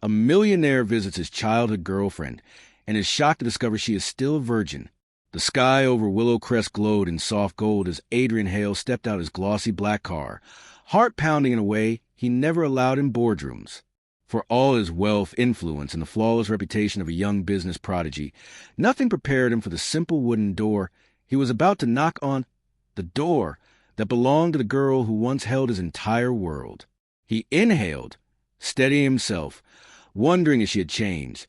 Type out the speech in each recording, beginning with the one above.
A millionaire visits his childhood girlfriend and is shocked to discover she is still a virgin. The sky over Willow Crest glowed in soft gold as Adrian Hale stepped out his glossy black car, heart pounding in a way he never allowed in boardrooms. For all his wealth, influence, and the flawless reputation of a young business prodigy, nothing prepared him for the simple wooden door he was about to knock on, the door that belonged to the girl who once held his entire world. He inhaled, steadying himself, wondering if she had changed,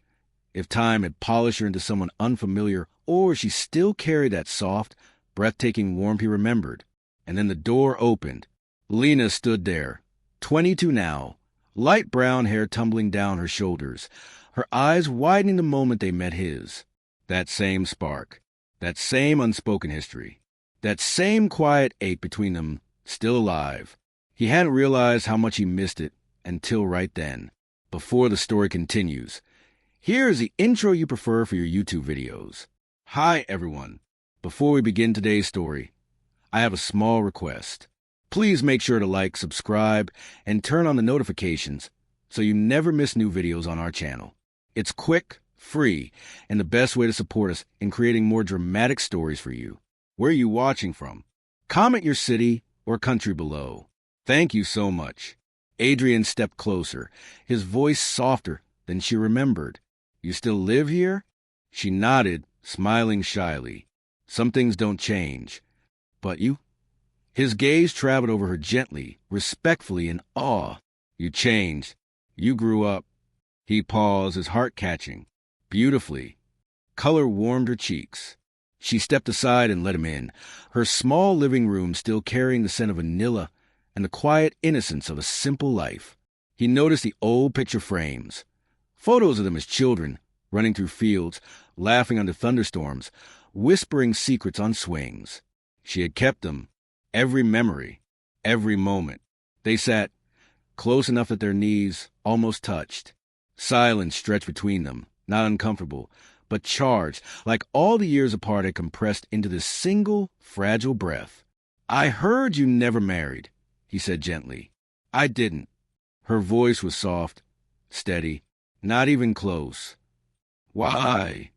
if time had polished her into someone unfamiliar, or she still carried that soft, breathtaking warmth he remembered. And then the door opened. Lena stood there, 22 now, light brown hair tumbling down her shoulders, her eyes widening the moment they met his. That same spark, that same unspoken history, that same quiet ache between them, still alive. He hadn't realized how much he missed it until right then. Before the story continues, here is the intro you prefer for your YouTube videos. Hi, everyone. Before we begin today's story, I have a small request. Please make sure to like, subscribe, and turn on the notifications so you never miss new videos on our channel. It's quick, free, and the best way to support us in creating more dramatic stories for you. Where are you watching from? Comment your city or country below. Thank you so much. Adrian stepped closer, his voice softer than she remembered. You still live here? She nodded, smiling shyly. Some things don't change. But you? His gaze traveled over her gently, respectfully, in awe. You changed. You grew up. He paused, his heart catching. Beautifully. Color warmed her cheeks. She stepped aside and let him in, her small living room still carrying the scent of vanilla and the quiet innocence of a simple life. He noticed the old picture frames, photos of them as children, running through fields, laughing under thunderstorms, whispering secrets on swings. She had kept them, every memory, every moment. They sat close enough that their knees almost touched. Silence stretched between them, not uncomfortable, but charged, like all the years apart had compressed into this single, fragile breath. I heard you never married, he said gently. I didn't. Her voice was soft, steady, not even close. Why?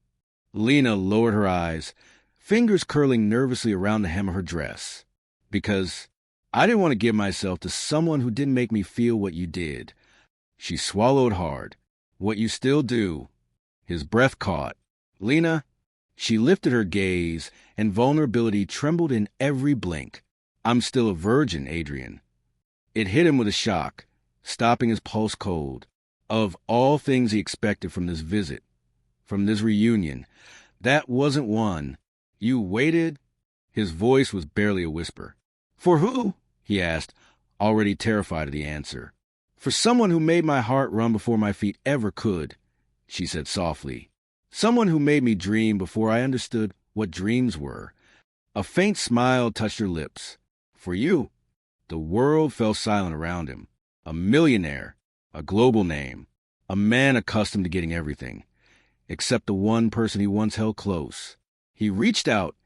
Lena lowered her eyes, fingers curling nervously around the hem of her dress. Because I didn't want to give myself to someone who didn't make me feel what you did. She swallowed hard. What you still do. His breath caught. Lena, she lifted her gaze, and vulnerability trembled in every blink. I'm still a virgin, Adrian. It hit him with a shock, stopping his pulse cold. Of all things he expected from this visit, from this reunion, that wasn't one. You waited? His voice was barely a whisper. For who? He asked, already terrified of the answer. For someone who made my heart run before my feet ever could, she said softly. Someone who made me dream before I understood what dreams were. A faint smile touched her lips. For you. The world fell silent around him. A millionaire, a global name, a man accustomed to getting everything, except the one person he once held close. He reached out,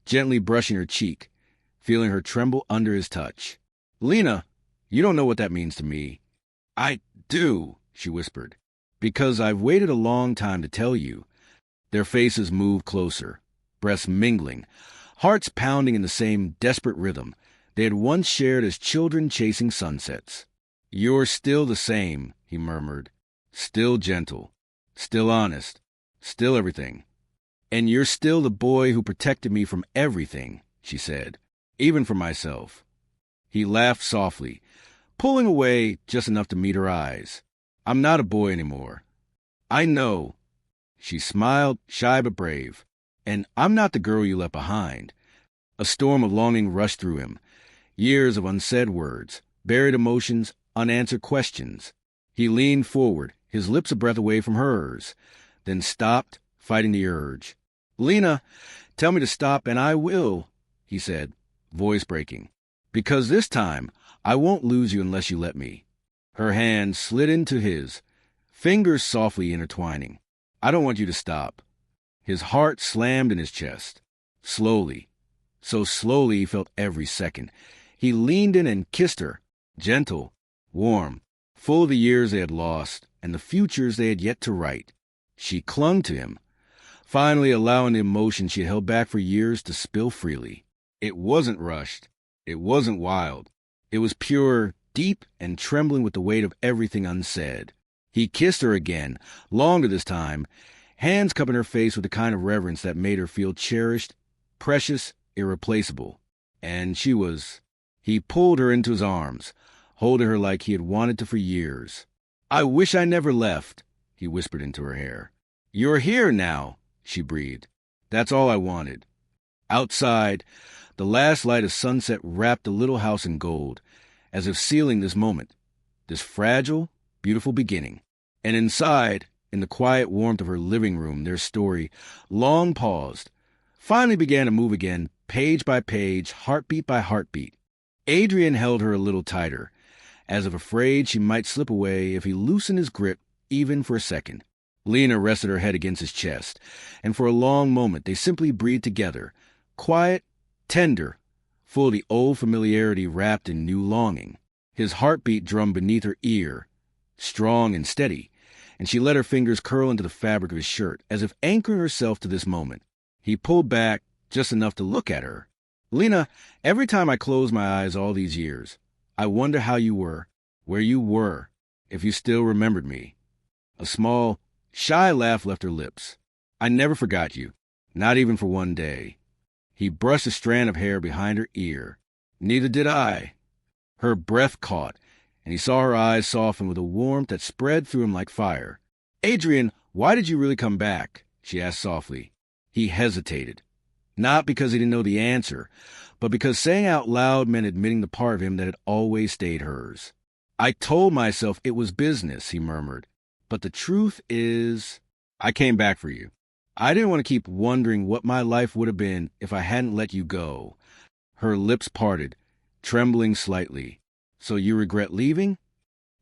gently brushing her cheek, feeling her tremble under his touch. Lena, you don't know what that means to me. I do, she whispered, because I've waited a long time to tell you. Their faces moved closer, breaths mingling, hearts pounding in the same desperate rhythm they had once shared as children chasing sunsets. You're still the same, he murmured. Still gentle, still honest, still everything. And you're still the boy who protected me from everything, she said, even from myself. He laughed softly, pulling away just enough to meet her eyes. I'm not a boy anymore. I know. She smiled, shy but brave. And I'm not the girl you left behind. A storm of longing rushed through him. Years of unsaid words, buried emotions, unanswered questions. He leaned forward, his lips a breath away from hers, then stopped, fighting the urge. Lena, tell me to stop and I will, he said, voice breaking. Because this time, I won't lose you unless you let me. Her hand slid into his, fingers softly intertwining. I don't want you to stop. His heart slammed in his chest. Slowly, so slowly he felt every second. He leaned in and kissed her, gentle, warm, full of the years they had lost and the futures they had yet to write. She clung to him, finally allowing the emotion she had held back for years to spill freely. It wasn't rushed. It wasn't wild. It was pure, deep, and trembling with the weight of everything unsaid. He kissed her again, longer this time, hands cupping her face with the kind of reverence that made her feel cherished, precious, irreplaceable. And she was... He pulled her into his arms, holding her like he had wanted to for years. "I wish I never left," he whispered into her hair. "You're here now," she breathed. "That's all I wanted." Outside, the last light of sunset wrapped the little house in gold, as if sealing this moment, this fragile, beautiful beginning. And inside, in the quiet warmth of her living room, their story, long paused, finally began to move again, page by page, heartbeat by heartbeat. Adrian held her a little tighter, as if afraid she might slip away if he loosened his grip even for a second. Lena rested her head against his chest, and for a long moment they simply breathed together, quiet, tender, full of the old familiarity wrapped in new longing. His heartbeat drummed beneath her ear, strong and steady, and she let her fingers curl into the fabric of his shirt, as if anchoring herself to this moment. He pulled back just enough to look at her. "Lena, every time I close my eyes all these years, I wonder how you were, where you were, if you still remembered me." A small, shy laugh left her lips. "I never forgot you, not even for one day." He brushed a strand of hair behind her ear. "Neither did I." Her breath caught, and he saw her eyes soften with a warmth that spread through him like fire. "Adrian, why did you really come back?" she asked softly. He hesitated. Not because he didn't know the answer, but because saying out loud meant admitting the part of him that had always stayed hers. "I told myself it was business," he murmured. "But the truth is, I came back for you. I didn't want to keep wondering what my life would have been if I hadn't let you go." Her lips parted, trembling slightly. "So you regret leaving?"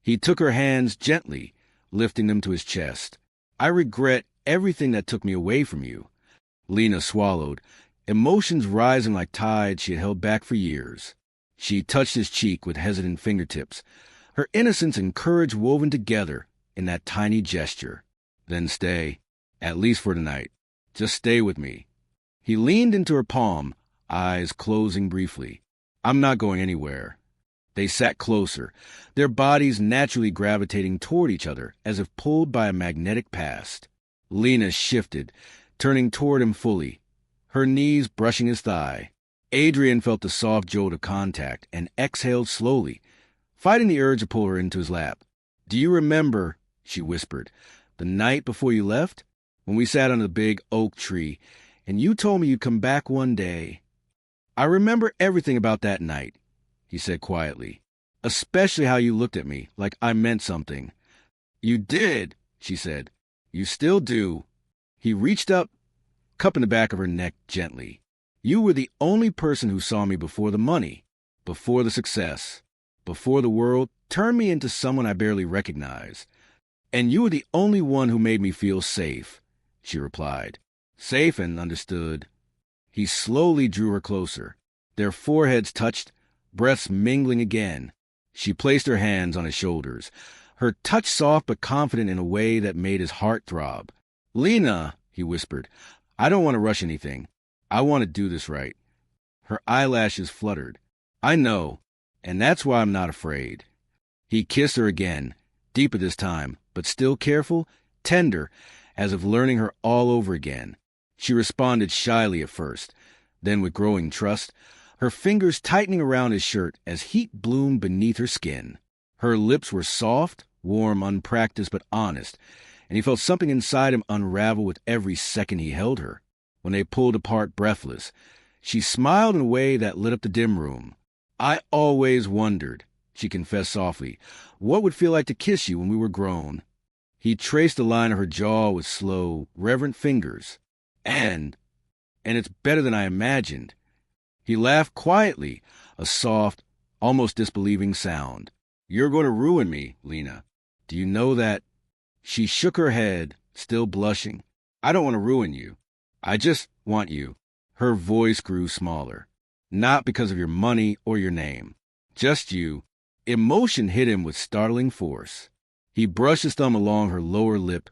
He took her hands gently, lifting them to his chest. "I regret everything that took me away from you." Lena swallowed, emotions rising like tides she had held back for years. She touched his cheek with hesitant fingertips, her innocence and courage woven together in that tiny gesture. "Then stay, at least for tonight. Just stay with me." He leaned into her palm, eyes closing briefly. "I'm not going anywhere." They sat closer, their bodies naturally gravitating toward each other as if pulled by a magnetic past. Lena shifted, turning toward him fully, her knees brushing his thigh. Adrian felt the soft jolt of contact and exhaled slowly, fighting the urge to pull her into his lap. "Do you remember," she whispered, "the night before you left? When we sat under the big oak tree, and you told me you'd come back one day?" "I remember everything about that night," he said quietly, "especially how you looked at me, like I meant something." "You did," she said. "You still do." He reached up, cupping the back of her neck gently. "You were the only person who saw me before the money, before the success, before the world turned me into someone I barely recognized. And you were the only one who made me feel safe," she replied. "Safe and understood." He slowly drew her closer. Their foreheads touched, breaths mingling again. She placed her hands on his shoulders, her touch soft but confident in a way that made his heart throb. "Lena," he whispered, "I don't want to rush anything. I want to do this right." Her eyelashes fluttered. "I know, and that's why I'm not afraid." He kissed her again, deeper this time, but still careful, tender, as if learning her all over again. She responded shyly at first, then with growing trust, her fingers tightening around his shirt as heat bloomed beneath her skin. Her lips were soft, warm, unpracticed, but honest, and he felt something inside him unravel with every second he held her. When they pulled apart breathless, she smiled in a way that lit up the dim room. "I always wondered," she confessed softly, "what would feel like to kiss you when we were grown." He traced the line of her jaw with slow, reverent fingers. And it's better than I imagined." He laughed quietly, a soft, almost disbelieving sound. "You're going to ruin me, Lena. Do you know that?" She shook her head, still blushing. "I don't want to ruin you. I just want you." Her voice grew smaller. "Not because of your money or your name. Just you." Emotion hit him with startling force. He brushed his thumb along her lower lip,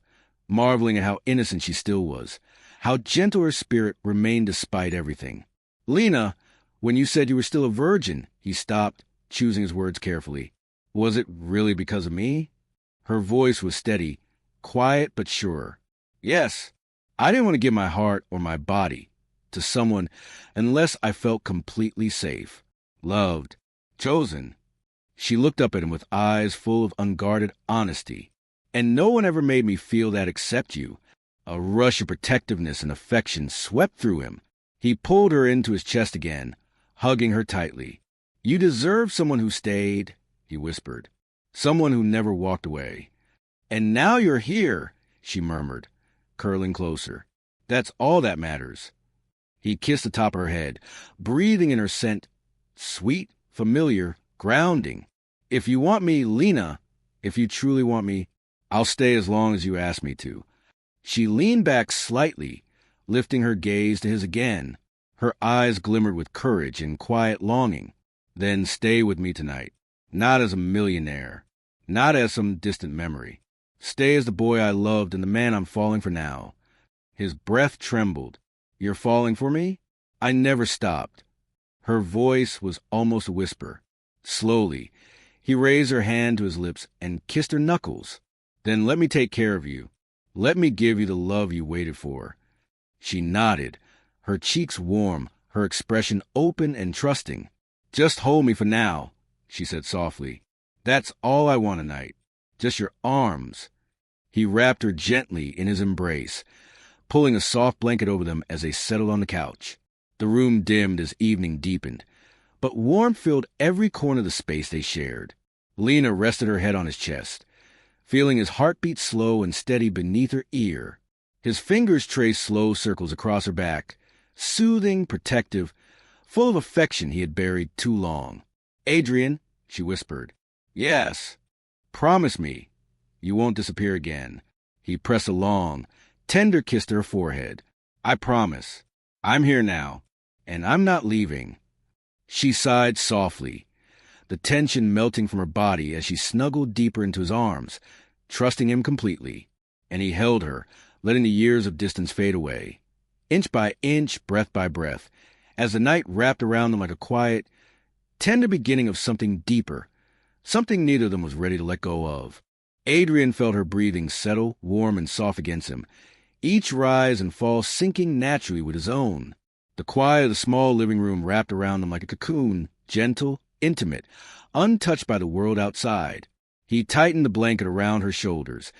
marveling at how innocent she still was, how gentle her spirit remained despite everything. "Lena, when you said you were still a virgin," he stopped, choosing his words carefully. "Was it really because of me?" Her voice was steady, quiet but sure. "Yes, I didn't want to give my heart or my body to someone unless I felt completely safe, loved, chosen." She looked up at him with eyes full of unguarded honesty. "And no one ever made me feel that except you." A rush of protectiveness and affection swept through him. He pulled her into his chest again, hugging her tightly. "You deserve someone who stayed," he whispered. "Someone who never walked away." "And now you're here," she murmured, curling closer. "That's all that matters." He kissed the top of her head, breathing in her scent, sweet, familiar, grounding. "If you want me, Lena, if you truly want me, I'll stay as long as you ask me to." She leaned back slightly, lifting her gaze to his again. Her eyes glimmered with courage and quiet longing. "Then stay with me tonight. Not as a millionaire. Not as some distant memory. Stay as the boy I loved and the man I'm falling for now." His breath trembled. "You're falling for me?" I never stopped. Her voice was almost a whisper. Slowly, he raised her hand to his lips and kissed her knuckles. "Then let me take care of you. Let me give you the love you waited for." She nodded, her cheeks warm, her expression open and trusting. "Just hold me for now," she said softly. "That's all I want tonight. Just your arms." He wrapped her gently in his embrace, pulling a soft blanket over them as they settled on the couch. The room dimmed as evening deepened, but warmth filled every corner of the space they shared. Lena rested her head on his chest, feeling his heartbeat slow and steady beneath her ear. His fingers traced slow circles across her back, soothing, protective, full of affection he had buried too long. "Adrian," she whispered. "Yes." "Promise me you won't disappear again." He pressed a long, tender kiss to her forehead. "I promise. I'm here now, and I'm not leaving." She sighed softly, the tension melting from her body as she snuggled deeper into his arms, trusting him completely. And he held her, letting the years of distance fade away, inch by inch, breath by breath, as the night wrapped around them like a quiet, tender beginning of something deeper, something neither of them was ready to let go of. Adrian felt her breathing settle, warm and soft against him, each rise and fall syncing naturally with his own. The quiet of the small living room wrapped around them like a cocoon, gentle, intimate, untouched by the world outside. He tightened the blanket around her shoulders,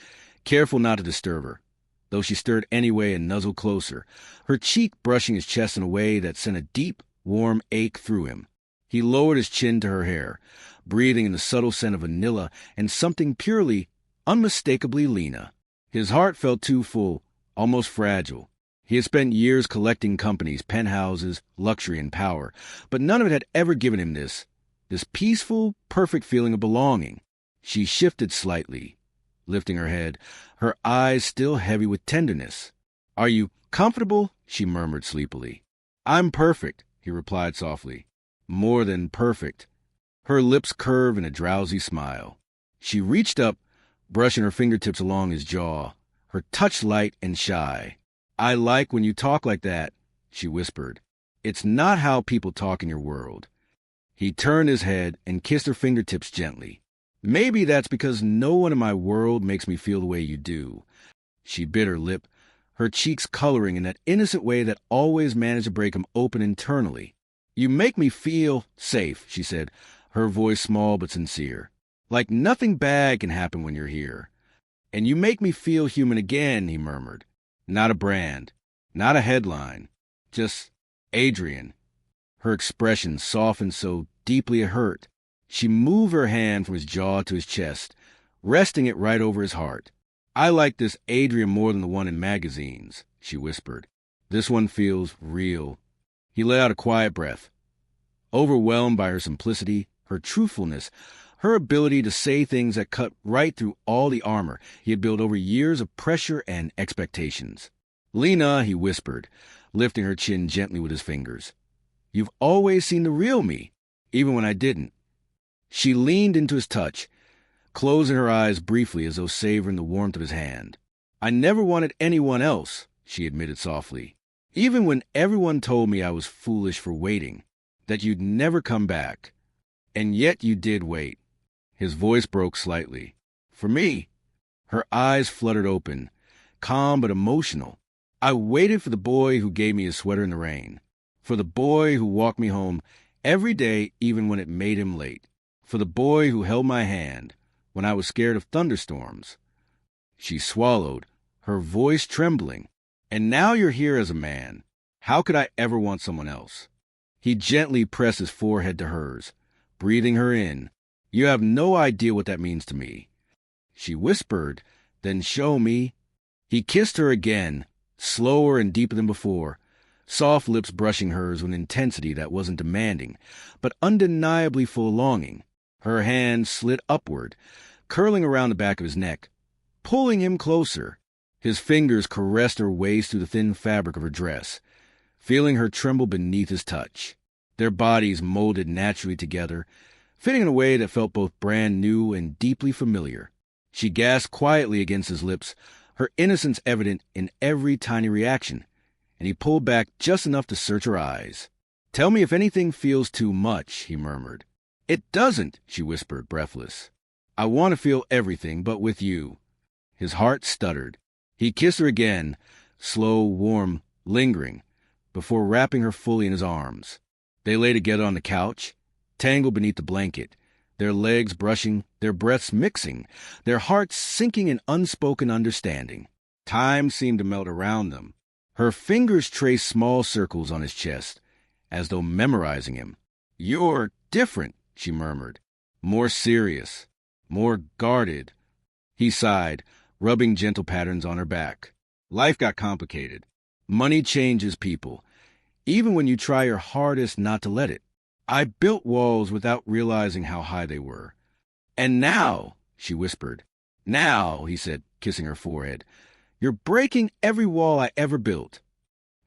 careful not to disturb her, though she stirred anyway and nuzzled closer, her cheek brushing his chest in a way that sent a deep, warm ache through him. He lowered his chin to her hair, breathing in the subtle scent of vanilla and something purely, unmistakably Lena. His heart felt too full, almost fragile. He had spent years collecting companies, penthouses, luxury, and power, but none of it had ever given him this peaceful, perfect feeling of belonging. She shifted slightly, lifting her head, her eyes still heavy with tenderness. "Are you comfortable?" she murmured sleepily. "I'm perfect," he replied softly. "More than perfect." Her lips curved in a drowsy smile. She reached up, brushing her fingertips along his jaw, her touch light and shy. "I like when you talk like that," she whispered. "It's not how people talk in your world." He turned his head and kissed her fingertips gently. "Maybe that's because no one in my world makes me feel the way you do." She bit her lip, her cheeks coloring in that innocent way that always managed to break him open internally. "You make me feel safe," she said, her voice small but sincere. "Like nothing bad can happen when you're here." "And you make me feel human again," he murmured. "Not a brand, not a headline, just Adrian." Her expression softened so deeply it hurt. She moved her hand from his jaw to his chest, resting it right over his heart. "I like this Adrian more than the one in magazines," she whispered. "This one feels real." He let out a quiet breath, overwhelmed by her simplicity, her truthfulness, her ability to say things that cut right through all the armor he had built over years of pressure and expectations. "Lena," he whispered, lifting her chin gently with his fingers. "You've always seen the real me, even when I didn't." She leaned into his touch, closing her eyes briefly as though savoring the warmth of his hand. "I never wanted anyone else," she admitted softly. "Even when everyone told me I was foolish for waiting, that you'd never come back. And yet you did wait." His voice broke slightly. "For me." Her eyes fluttered open, calm but emotional. "I waited for the boy who gave me his sweater in the rain. For the boy who walked me home every day even when it made him late. For the boy who held my hand when I was scared of thunderstorms." She swallowed, her voice trembling. "And now you're here as a man. How could I ever want someone else?" He gently pressed his forehead to hers, breathing her in. "You have no idea what that means to me." She whispered, "Then show me." He kissed her again, slower and deeper than before, soft lips brushing hers with an intensity that wasn't demanding, but undeniably full of longing. Her hand slid upward, curling around the back of his neck, pulling him closer. His fingers caressed her waist through the thin fabric of her dress, feeling her tremble beneath his touch. Their bodies molded naturally together, fitting in a way that felt both brand new and deeply familiar. She gasped quietly against his lips, her innocence evident in every tiny reaction, and he pulled back just enough to search her eyes. "Tell me if anything feels too much," he murmured. "It doesn't," she whispered, breathless. "I want to feel everything, but with you." His heart stuttered. He kissed her again, slow, warm, lingering, before wrapping her fully in his arms. They lay together on the couch, tangled beneath the blanket, their legs brushing, their breaths mixing, their hearts sinking in unspoken understanding. Time seemed to melt around them. Her fingers traced small circles on his chest, as though memorizing him. "You're different," she murmured. "More serious, more guarded." He sighed, rubbing gentle patterns on her back. "Life got complicated. Money changes people, even when you try your hardest not to let it. I built walls without realizing how high they were. And now," she whispered. "Now," he said, kissing her forehead, "you're breaking every wall I ever built."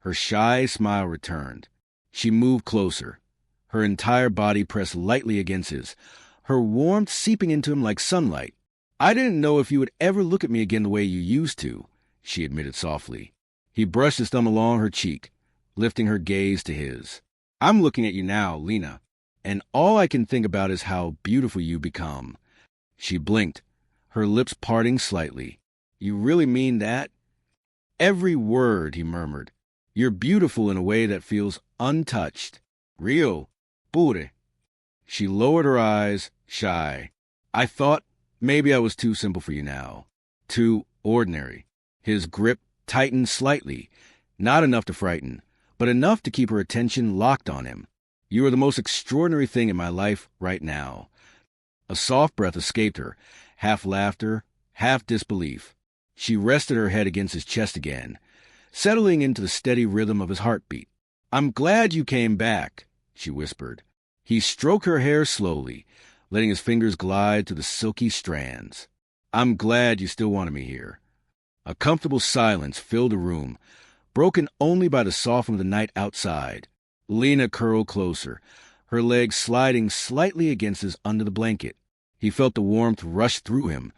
Her shy smile returned. She moved closer, her entire body pressed lightly against his, her warmth seeping into him like sunlight. "I didn't know if you would ever look at me again the way you used to," she admitted softly. He brushed his thumb along her cheek, lifting her gaze to his. "I'm looking at you now, Lena, and all I can think about is how beautiful you become." She blinked, her lips parting slightly. "You really mean that?" "Every word," he murmured. "You're beautiful in a way that feels untouched. Real. Pure." She lowered her eyes, shy. "I thought maybe I was too simple for you now. Too ordinary." His grip tightened slightly, not enough to frighten, but enough to keep her attention locked on him. "You are the most extraordinary thing in my life right now." A soft breath escaped her, half laughter, half disbelief. She rested her head against his chest again, settling into the steady rhythm of his heartbeat. "I'm glad you came back," she whispered. He stroked her hair slowly, letting his fingers glide through the silky strands. "I'm glad you still wanted me here." A comfortable silence filled the room, broken only by the softening of the night outside. Lena curled closer, her legs sliding slightly against his under the blanket. He felt the warmth rush through him,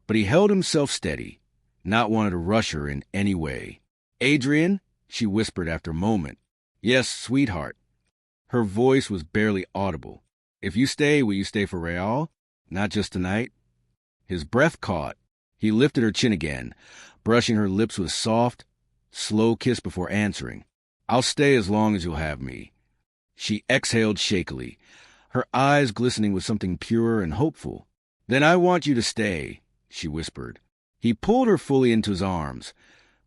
but he held himself steady, not wanting to rush her in any way. "Adrian," she whispered after a moment. "Yes, sweetheart." Her voice was barely audible. "If you stay, will you stay for real? Not just tonight?" His breath caught. He lifted her chin again, brushing her lips with a soft, slow kiss before answering. "I'll stay as long as you'll have me." She exhaled shakily, her eyes glistening with something pure and hopeful. "Then I want you to stay," she whispered. He pulled her fully into his arms,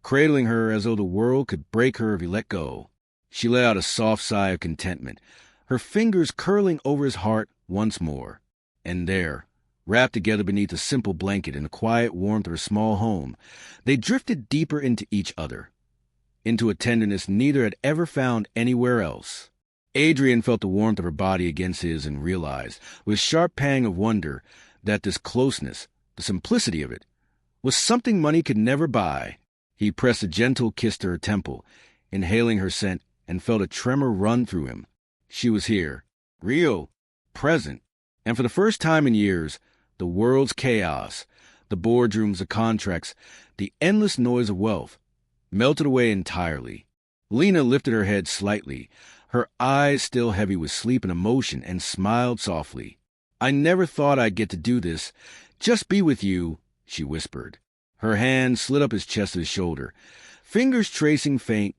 cradling her as though the world could break her if he let go. She let out a soft sigh of contentment, her fingers curling over his heart once more. And there, wrapped together beneath a simple blanket in the quiet warmth of her small home, they drifted deeper into each other, into a tenderness neither had ever found anywhere else. Adrian felt the warmth of her body against his and realized, with sharp pang of wonder, that this closeness, the simplicity of it, was something money could never buy. He pressed a gentle kiss to her temple, inhaling her scent, and felt a tremor run through him. She was here, real, present, and for the first time in years, The world's chaos, the boardrooms, the contracts, the endless noise of wealth, melted away entirely. Lena lifted her head slightly, her eyes still heavy with sleep and emotion, and smiled softly. "I never thought I'd get to do this. Just be with you," she whispered. Her hand slid up his chest to his shoulder, fingers tracing faint,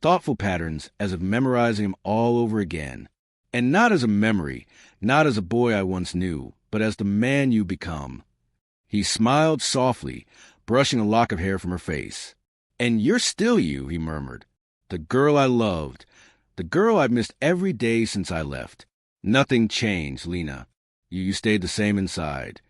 thoughtful patterns as if memorizing him all over again. "And not as a memory, not as a boy I once knew, but as the man you become." He smiled softly, brushing a lock of hair from her face. "And you're still you," he murmured. "The girl I loved, the girl I've missed every day since I left. Nothing changed, Lena. You stayed the same inside."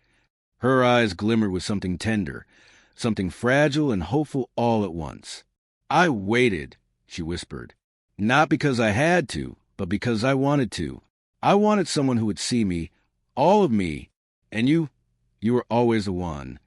Her eyes glimmered with something tender, something fragile and hopeful all at once. "I waited," she whispered. "Not because I had to, but because I wanted to. I wanted someone who would see me, all of me, and you were always the one."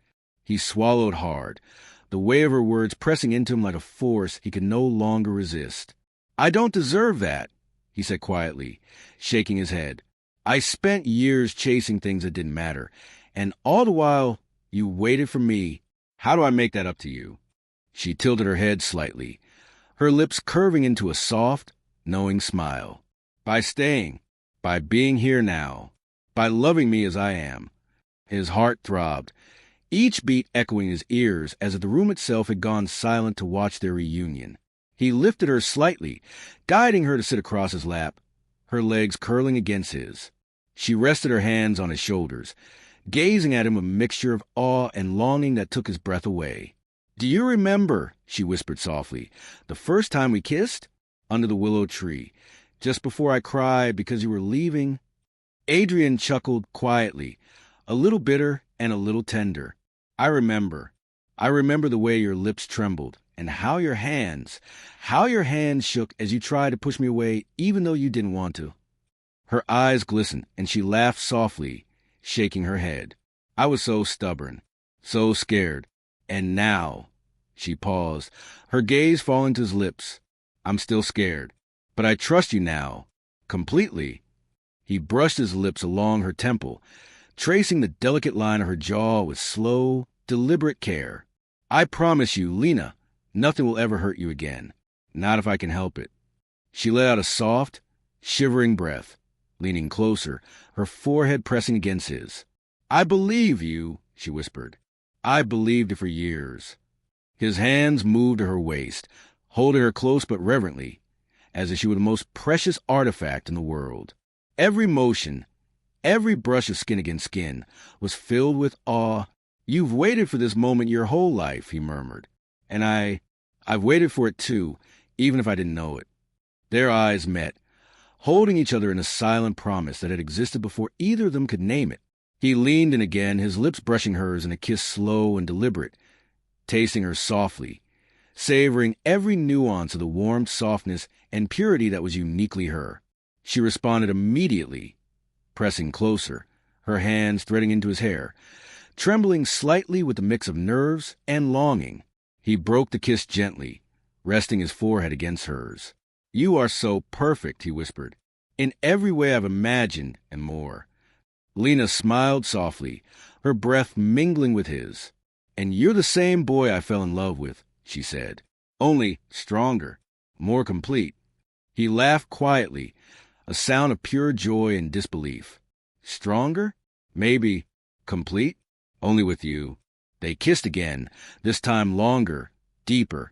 He swallowed hard, the weight of her words pressing into him like a force he could no longer resist. "I don't deserve that," he said quietly, shaking his head. "I spent years chasing things that didn't matter, and all the while you waited for me. How do I make that up to you?" She tilted her head slightly, her lips curving into a soft, knowing smile. "By staying, by being here now, by loving me as I am." His heart throbbed, each beat echoing his ears as if the room itself had gone silent to watch their reunion. He lifted her slightly, guiding her to sit across his lap, her legs curling against his. She rested her hands on his shoulders, gazing at him with a mixture of awe and longing that took his breath away. "Do you remember," she whispered softly, "the first time we kissed? Under the willow tree, just before I cried because you were leaving?" Adrian chuckled quietly, a little bitter and a little tender. I remember the way your lips trembled, and how your hands shook as you tried to push me away even though you didn't want to." Her eyes glistened, and she laughed softly, shaking her head. "I was so stubborn, so scared. And now," she paused, her gaze falling to his lips, "I'm still scared. But I trust you now, completely." He brushed his lips along her temple, tracing the delicate line of her jaw with slow, deliberate care. "I promise you, Lena, nothing will ever hurt you again. Not if I can help it." She let out a soft, shivering breath, leaning closer, her forehead pressing against his. "I believe you," she whispered. "I believed it for years." His hands moved to her waist, holding her close but reverently, as if she were the most precious artifact in the world. Every motion, every brush of skin against skin, was filled with awe. "You've waited for this moment your whole life," he murmured. "And I've waited for it too, even if I didn't know it." Their eyes met, holding each other in a silent promise that had existed before either of them could name it. He leaned in again, his lips brushing hers in a kiss slow and deliberate, tasting her softly, savoring every nuance of the warmth, softness, and purity that was uniquely her. She responded immediately, pressing closer, her hands threading into his hair, trembling slightly with a mix of nerves and longing. He broke the kiss gently, resting his forehead against hers. "You are so perfect," he whispered, "in every way I've imagined and more." Lena smiled softly, her breath mingling with his. "And you're the same boy I fell in love with," she said. "Only stronger, more complete." He laughed quietly, a sound of pure joy and disbelief. "Stronger? Maybe. Complete? Only with you." They kissed again, this time longer, deeper,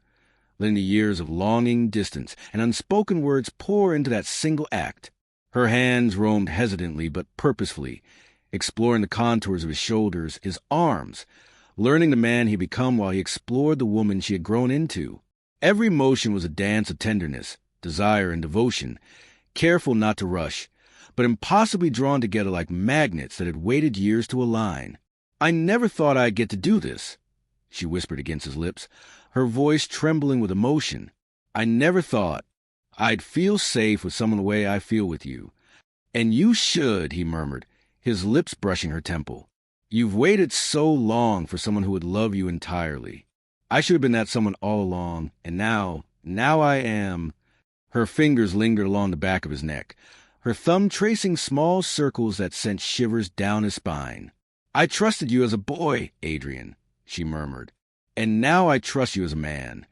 letting the years of longing, distance, and unspoken words pour into that single act. Her hands roamed hesitantly but purposefully, exploring the contours of his shoulders, his arms, learning the man he had become while he explored the woman she had grown into. Every motion was a dance of tenderness, desire, and devotion, careful not to rush, but impossibly drawn together like magnets that had waited years to align. "I never thought I'd get to do this," she whispered against his lips, her voice trembling with emotion. "I never thought I'd feel safe with someone the way I feel with you." "And you should," he murmured, his lips brushing her temple. "You've waited so long for someone who would love you entirely. I should have been that someone all along, and now I am." Her fingers lingered along the back of his neck, her thumb tracing small circles that sent shivers down his spine. I trusted you as a boy, Adrian, she murmured. And now I trust you as a man.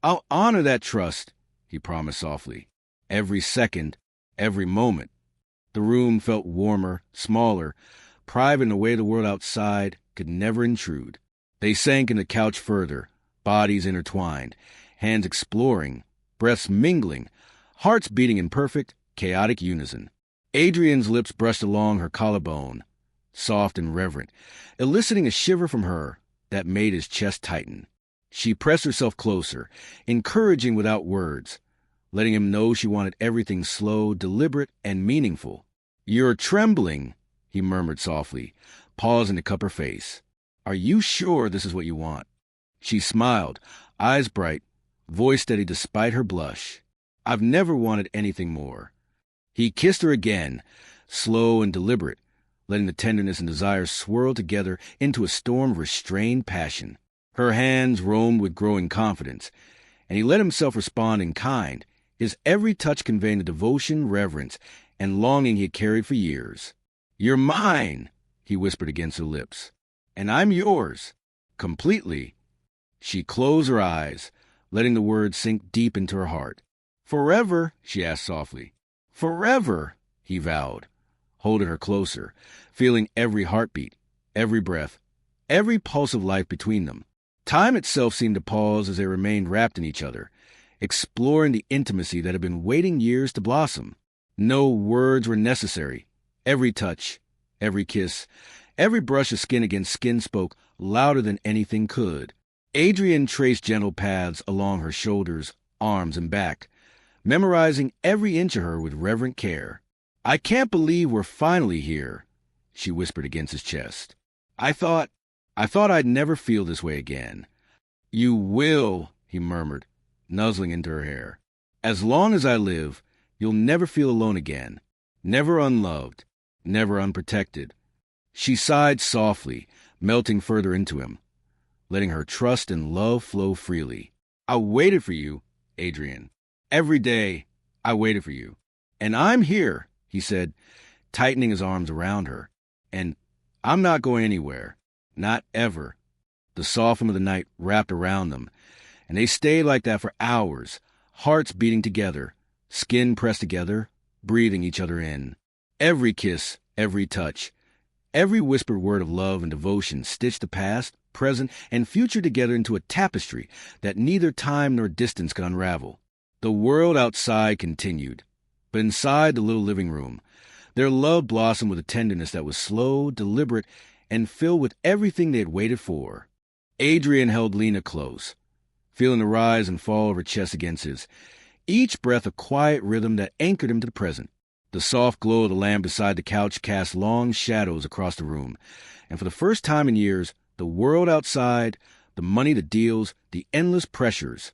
I'll honor that trust, he promised softly. Every second, every moment. The room felt warmer, smaller, private in a way the world outside could never intrude. They sank in the couch further, bodies intertwined, hands exploring, breaths mingling, hearts beating in perfect, chaotic unison. Adrian's lips brushed along her collarbone, soft and reverent, eliciting a shiver from her that made his chest tighten. She pressed herself closer, encouraging without words, letting him know she wanted everything slow, deliberate, and meaningful. "You're trembling," he murmured softly, pausing to cup her face. "Are you sure this is what you want?" She smiled, eyes bright, voice steady despite her blush. "I've never wanted anything more." He kissed her again, slow and deliberate, letting the tenderness and desire swirl together into a storm of restrained passion. Her hands roamed with growing confidence, and he let himself respond in kind, his every touch conveying the devotion, reverence, and longing he had carried for years. "You're mine," he whispered against her lips. "And I'm yours. Completely." She closed her eyes, letting the words sink deep into her heart. "Forever?" she asked softly. "Forever," he vowed, holding her closer, feeling every heartbeat, every breath, every pulse of life between them. Time itself seemed to pause as they remained wrapped in each other, exploring the intimacy that had been waiting years to blossom. No words were necessary. Every touch, every kiss, every brush of skin against skin spoke louder than anything could. Adrian traced gentle paths along her shoulders, arms, and back, memorizing every inch of her with reverent care. "I can't believe we're finally here," she whispered against his chest. I thought I'd never feel this way again." "You will," he murmured, nuzzling into her hair. "As long as I live, you'll never feel alone again, never unloved, never unprotected." She sighed softly, melting further into him, letting her trust and love flow freely. "I waited for you, Adrian. Every day, I waited for you. And I'm here," he said, tightening his arms around her. "And I'm not going anywhere. Not ever." The soft hum of the night wrapped around them, and they stayed like that for hours, hearts beating together, skin pressed together, breathing each other in. Every kiss, every touch, every whispered word of love and devotion stitched the past, present, and future together into a tapestry that neither time nor distance could unravel. The world outside continued, but inside the little living room, their love blossomed with a tenderness that was slow, deliberate, and filled with everything they had waited for. Adrian held Lena close, feeling the rise and fall of her chest against his, each breath a quiet rhythm that anchored him to the present. The soft glow of the lamp beside the couch cast long shadows across the room, and for the first time in years, the world outside, the money, the deals, the endless pressures,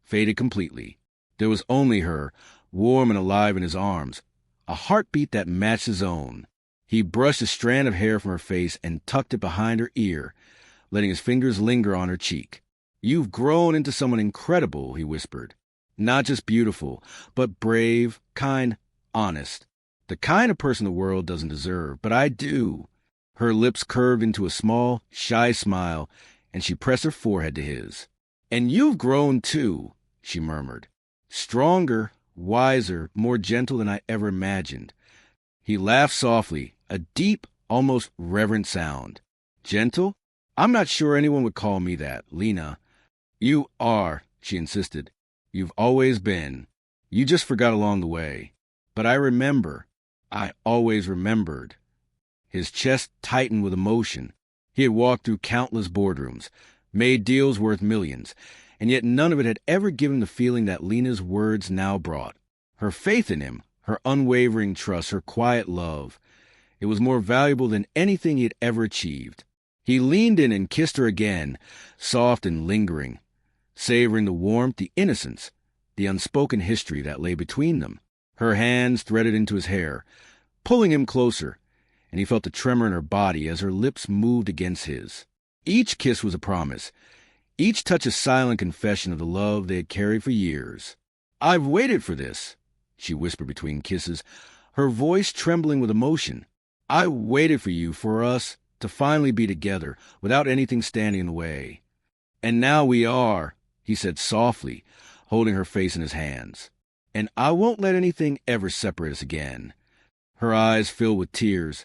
faded completely. There was only her, warm and alive in his arms, a heartbeat that matched his own. He brushed a strand of hair from her face and tucked it behind her ear, letting his fingers linger on her cheek. "You've grown into someone incredible," he whispered. "Not just beautiful, but brave, kind, honest. The kind of person the world doesn't deserve, but I do." Her lips curved into a small, shy smile, and she pressed her forehead to his. "And you've grown too," she murmured. "Stronger, wiser, more gentle than I ever imagined." He laughed softly, a deep, almost reverent sound. "Gentle? I'm not sure anyone would call me that, Lena." "You are," she insisted. "You've always been. You just forgot along the way. But I remember. I always remembered." His chest tightened with emotion. He had walked through countless boardrooms, made deals worth millions, and yet none of it had ever given the feeling that Lena's words now brought. Her faith in him, her unwavering trust, her quiet love. It was more valuable than anything he had ever achieved. He leaned in and kissed her again, soft and lingering, savoring the warmth, the innocence, the unspoken history that lay between them. Her hands threaded into his hair, pulling him closer, and he felt the tremor in her body as her lips moved against his. Each kiss was a promise, each touch a silent confession of the love they had carried for years. "I've waited for this," she whispered between kisses, her voice trembling with emotion. "I waited for you, for us, to finally be together without anything standing in the way. "And now we are," he said softly, holding her face in his hands. "And I won't let anything ever separate us again." Her eyes filled with tears,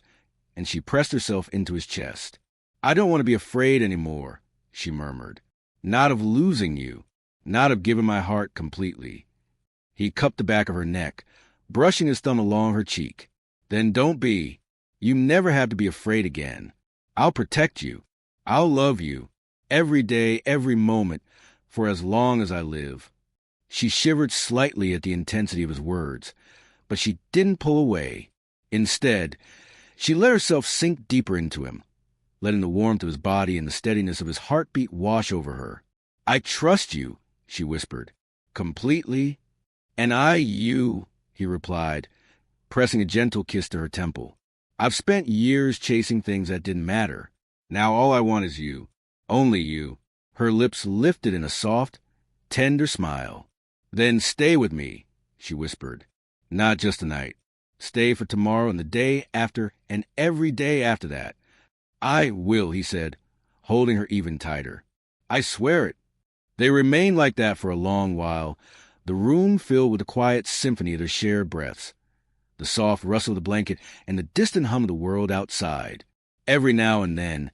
and she pressed herself into his chest. "I don't want to be afraid anymore," she murmured. "Not of losing you, not of giving my heart completely." He cupped the back of her neck, brushing his thumb along her cheek. "Then don't be. You never have to be afraid again. I'll protect you. I'll love you. Every day, every moment, for as long as I live." She shivered slightly at the intensity of his words, but she didn't pull away. Instead, she let herself sink deeper into him, letting the warmth of his body and the steadiness of his heartbeat wash over her. "I trust you," she whispered. "Completely." "And I you," he replied, pressing a gentle kiss to her temple. "I've spent years chasing things that didn't matter. Now all I want is you. Only you." Her lips lifted in a soft, tender smile. "Then stay with me," she whispered. "Not just tonight. Stay for tomorrow and the day after and every day after that." "I will," he said, holding her even tighter. "I swear it." They remained like that for a long while, the room filled with the quiet symphony of their shared breaths, the soft rustle of the blanket, and the distant hum of the world outside. Every now and then,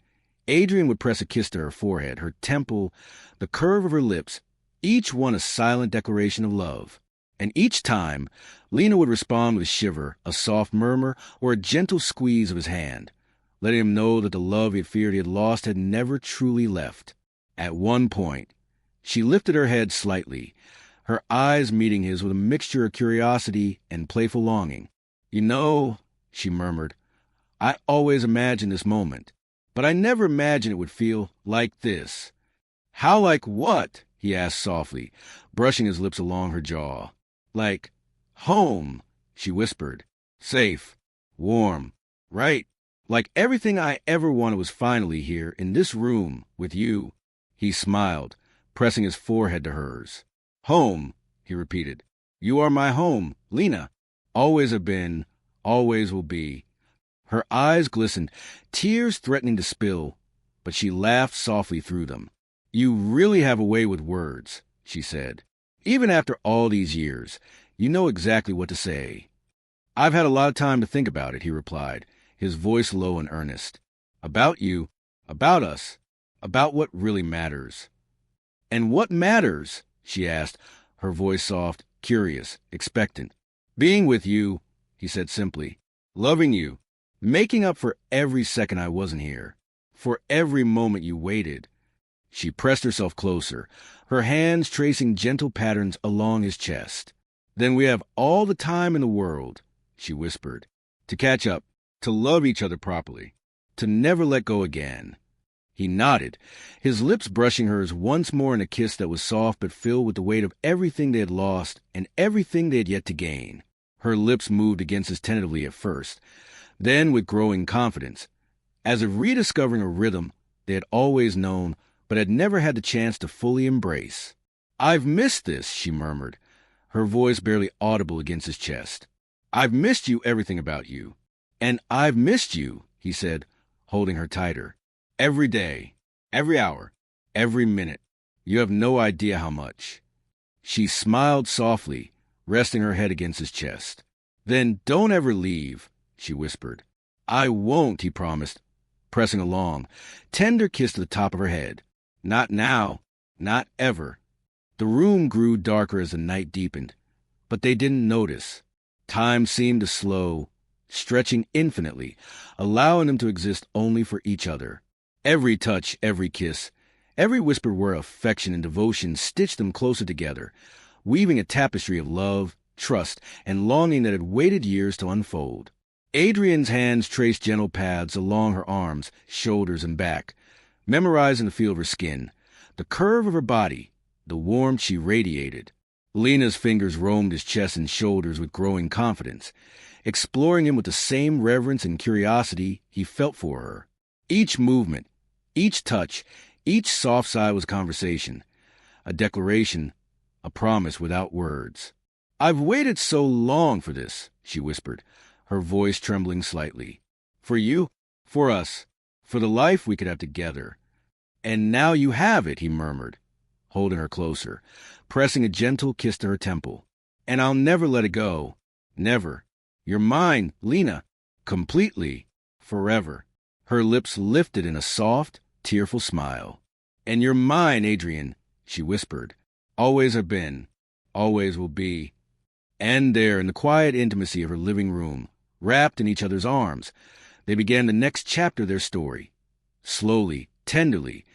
Adrian would press a kiss to her forehead, her temple, the curve of her lips, each one a silent declaration of love. And each time, Lena would respond with a shiver, a soft murmur, or a gentle squeeze of his hand, letting him know that the love he had feared he had lost had never truly left. At one point, she lifted her head slightly, her eyes meeting his with a mixture of curiosity and playful longing. "You know," she murmured, "I always imagined this moment, but I never imagined it would feel like this." "How like what?" he asked softly, brushing his lips along her jaw. "Like home," she whispered. "Safe, warm, right? Like everything I ever wanted was finally here, in this room, with you." He smiled, pressing his forehead to hers. "Home," he repeated. "You are my home, Lena. Always have been, always will be." Her eyes glistened, tears threatening to spill, but she laughed softly through them. "You really have a way with words," she said. "Even after all these years, you know exactly what to say." "I've had a lot of time to think about it," he replied, his voice low and earnest. "About you, about us, about what really matters." "And what matters?" she asked, her voice soft, curious, expectant. "Being with you," he said simply. "Loving you. Making up for every second I wasn't here. For every moment you waited." She pressed herself closer, her hands tracing gentle patterns along his chest. "Then we have all the time in the world," she whispered, "to catch up, to love each other properly, to never let go again." He nodded, his lips brushing hers once more in a kiss that was soft but filled with the weight of everything they had lost and everything they had yet to gain. Her lips moved against his tentatively at first, then with growing confidence, as if rediscovering a rhythm they had always known but had never had the chance to fully embrace. "I've missed this," she murmured, her voice barely audible against his chest. "I've missed you, everything about you." "And I've missed you," he said, holding her tighter. "Every day, every hour, every minute. You have no idea how much." She smiled softly, resting her head against his chest. "Then don't ever leave," she whispered. "I won't," he promised, pressing a long, tender kiss to the top of her head. "Not now, not ever." The room grew darker as the night deepened, but they didn't notice. Time seemed to slow, stretching infinitely, allowing them to exist only for each other. Every touch, every kiss, every whispered word of affection and devotion stitched them closer together, weaving a tapestry of love, trust, and longing that had waited years to unfold. Adrian's hands traced gentle paths along her arms, shoulders, and back, memorizing the feel of her skin, the curve of her body, the warmth she radiated. Lena's fingers roamed his chest and shoulders with growing confidence, exploring him with the same reverence and curiosity he felt for her. Each movement, each touch, each soft sigh was conversation, a declaration, a promise without words. "I've waited so long for this," she whispered, her voice trembling slightly. "For you, for us, for the life we could have together. And now you have it, he murmured, holding her closer, pressing a gentle kiss to her temple. And I'll never let it go. Never. You're mine, Lena. Completely. Forever. Her lips lifted in a soft, tearful smile. And you're mine, Adrian, she whispered. Always have been. Always will be. And there, in the quiet intimacy of her living room, wrapped in each other's arms, they began the next chapter of their story. Slowly, tenderly,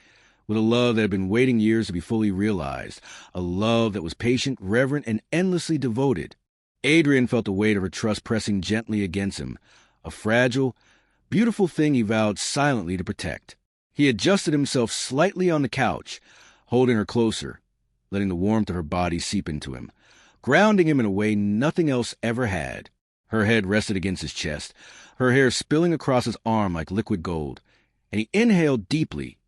with a love that had been waiting years to be fully realized, a love that was patient, reverent, and endlessly devoted. Adrian felt the weight of her trust pressing gently against him, a fragile, beautiful thing he vowed silently to protect. He adjusted himself slightly on the couch, holding her closer, letting the warmth of her body seep into him, grounding him in a way nothing else ever had. Her head rested against his chest, her hair spilling across his arm like liquid gold, and he inhaled deeply,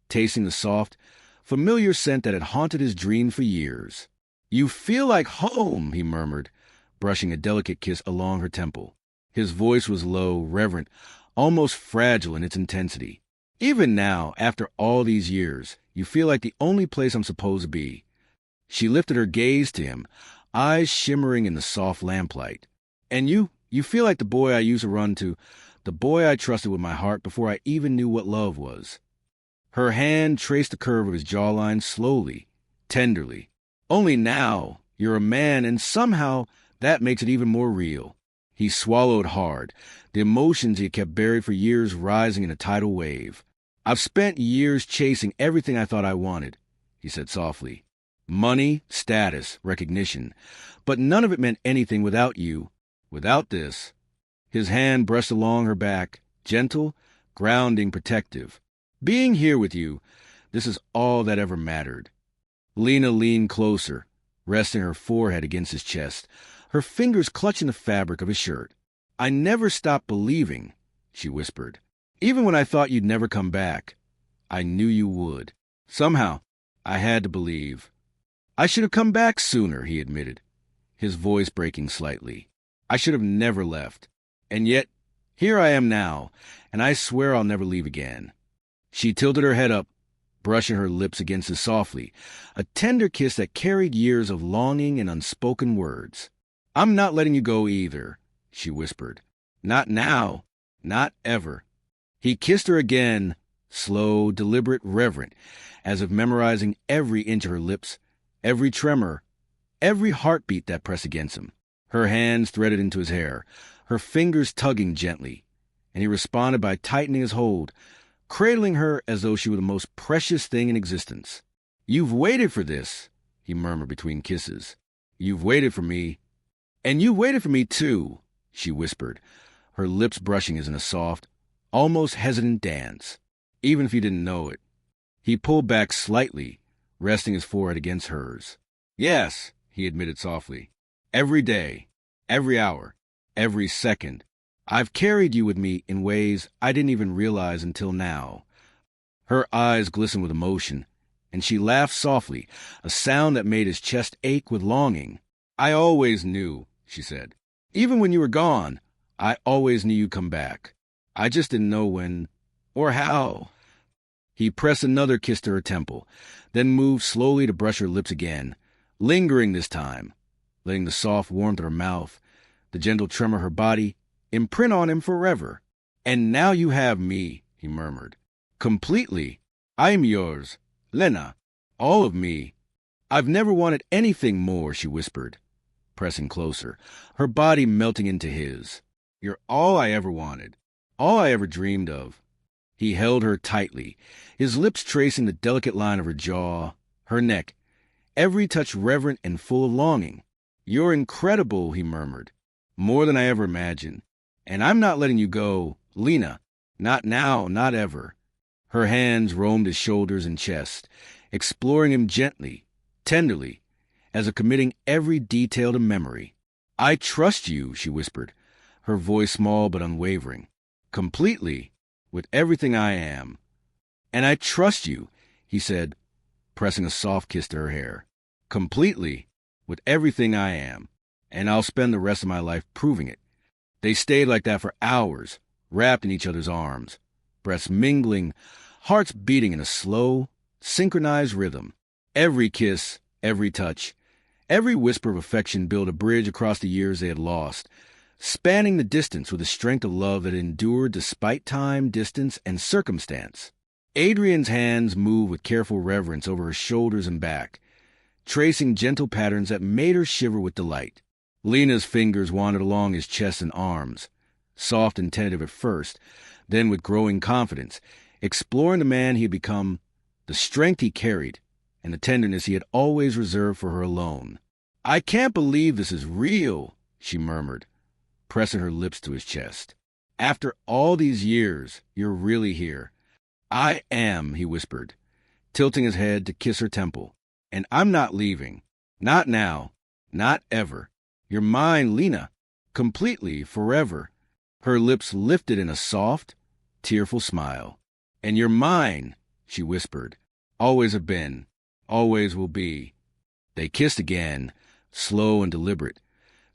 tasting the soft, familiar scent that had haunted his dream for years. You feel like home, he murmured, brushing a delicate kiss along her temple. His voice was low, reverent, almost fragile in its intensity. Even now, after all these years, you feel like the only place I'm supposed to be. She lifted her gaze to him, eyes shimmering in the soft lamplight. And you feel like the boy I used to run to, the boy I trusted with my heart before I even knew what love was. Her hand traced the curve of his jawline slowly, tenderly. Only now, you're a man, and somehow that makes it even more real. He swallowed hard, the emotions he had kept buried for years rising in a tidal wave. I've spent years chasing everything I thought I wanted, he said softly. Money, status, recognition. But none of it meant anything without you, without this. His hand brushed along her back, gentle, grounding, protective. Being here with you, this is all that ever mattered. Lena leaned closer, resting her forehead against his chest, her fingers clutching the fabric of his shirt. I never stopped believing, she whispered. Even when I thought you'd never come back, I knew you would. Somehow, I had to believe. I should have come back sooner, he admitted, his voice breaking slightly. I should have never left. And yet, here I am now, and I swear I'll never leave again. She tilted her head up, brushing her lips against his softly, a tender kiss that carried years of longing and unspoken words. I'm not letting you go either, she whispered. Not now, not ever. He kissed her again, slow, deliberate, reverent, as if memorizing every inch of her lips, every tremor, every heartbeat that pressed against him. Her hands threaded into his hair, her fingers tugging gently, and he responded by tightening his hold, cradling her as though she were the most precious thing in existence. You've waited for this, he murmured between kisses. You've waited for me. And you waited for me too, she whispered, her lips brushing as in a soft, almost hesitant dance, even if you didn't know it. He pulled back slightly, resting his forehead against hers. Yes, he admitted softly. Every day, every hour, every second, I've carried you with me in ways I didn't even realize until now. Her eyes glistened with emotion, and she laughed softly, a sound that made his chest ache with longing. I always knew, she said. Even when you were gone, I always knew you'd come back. I just didn't know when or how. He pressed another kiss to her temple, then moved slowly to brush her lips again, lingering this time, letting the soft warmth of her mouth, the gentle tremor of her body, imprint on him forever. And now you have me, he murmured. Completely. I'm yours, Lena. All of me. I've never wanted anything more, she whispered, pressing closer, her body melting into his. You're all I ever wanted, all I ever dreamed of. He held her tightly, his lips tracing the delicate line of her jaw, her neck, every touch reverent and full of longing. You're incredible, he murmured, more than I ever imagined. And I'm not letting you go, Lena. Not now, not ever. Her hands roamed his shoulders and chest, exploring him gently, tenderly, as if committing every detail to memory. I trust you, she whispered, her voice small but unwavering. Completely, with everything I am. And I trust you, he said, pressing a soft kiss to her hair. Completely, with everything I am. And I'll spend the rest of my life proving it. They stayed like that for hours, wrapped in each other's arms, breaths mingling, hearts beating in a slow, synchronized rhythm. Every kiss, every touch, every whisper of affection built a bridge across the years they had lost, spanning the distance with the strength of love that endured despite time, distance, and circumstance. Adrian's hands moved with careful reverence over her shoulders and back, tracing gentle patterns that made her shiver with delight. Lena's fingers wandered along his chest and arms, soft and tentative at first, then with growing confidence, exploring the man he had become, the strength he carried, and the tenderness he had always reserved for her alone. "I can't believe this is real," she murmured, pressing her lips to his chest. "After all these years, you're really here." "I am," he whispered, tilting his head to kiss her temple. "And I'm not leaving. Not now. Not ever. You're mine, Lena. Completely, forever." Her lips lifted in a soft, tearful smile. "And you're mine," she whispered. "Always have been. Always will be." They kissed again, slow and deliberate,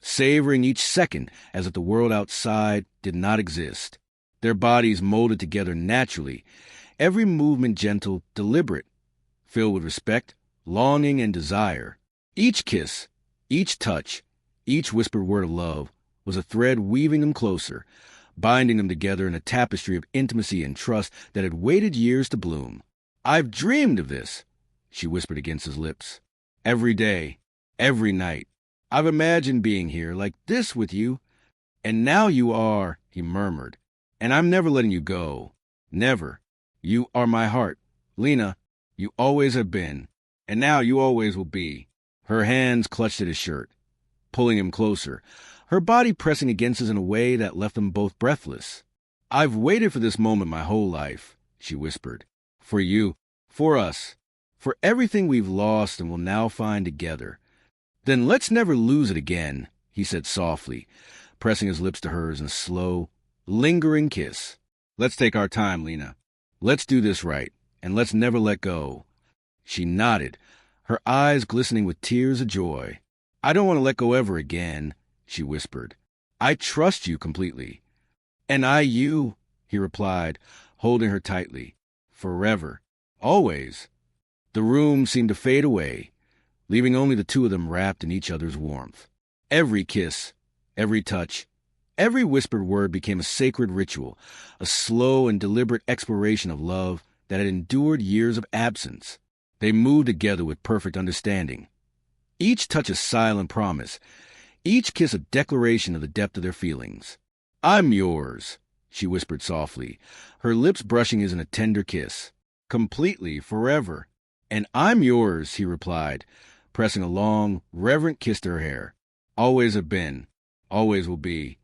savoring each second as if the world outside did not exist. Their bodies molded together naturally, every movement gentle, deliberate, filled with respect, longing, and desire. Each kiss, each touch, each whispered word of love was a thread weaving them closer, binding them together in a tapestry of intimacy and trust that had waited years to bloom. "I've dreamed of this," she whispered against his lips. "Every day, every night. I've imagined being here like this with you. And now you are," he murmured. "And I'm never letting you go. Never. You are my heart. Lena, you always have been. And now you always will be." Her hands clutched at his shirt, pulling him closer, her body pressing against his in a way that left them both breathless. "I've waited for this moment my whole life," she whispered. "For you, for us, for everything we've lost and will now find together." "Then let's never lose it again," he said softly, pressing his lips to hers in a slow, lingering kiss. "Let's take our time, Lena. Let's do this right, and let's never let go." She nodded, her eyes glistening with tears of joy. "I don't want to let go ever again," she whispered. "I trust you completely." "And I you," he replied, holding her tightly. "Forever. Always." The room seemed to fade away, leaving only the two of them wrapped in each other's warmth. Every kiss, every touch, every whispered word became a sacred ritual, a slow and deliberate exploration of love that had endured years of absence. They moved together with perfect understanding. Each touch a silent promise, each kiss a declaration of the depth of their feelings. "I'm yours," she whispered softly, her lips brushing his in a tender kiss. "Completely, forever." "And I'm yours," he replied, pressing a long, reverent kiss to her hair. "Always have been. Always will be."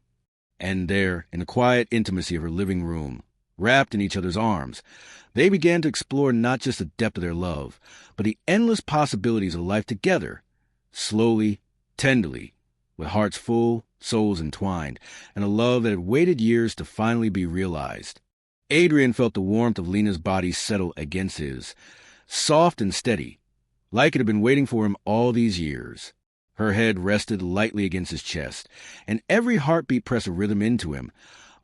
And there, in the quiet intimacy of her living room, wrapped in each other's arms, they began to explore not just the depth of their love, but the endless possibilities of life together, slowly, tenderly, with hearts full, souls entwined, and a love that had waited years to finally be realized. Adrian felt the warmth of Lena's body settle against his, soft and steady, like it had been waiting for him all these years. Her head rested lightly against his chest, and every heartbeat pressed a rhythm into him,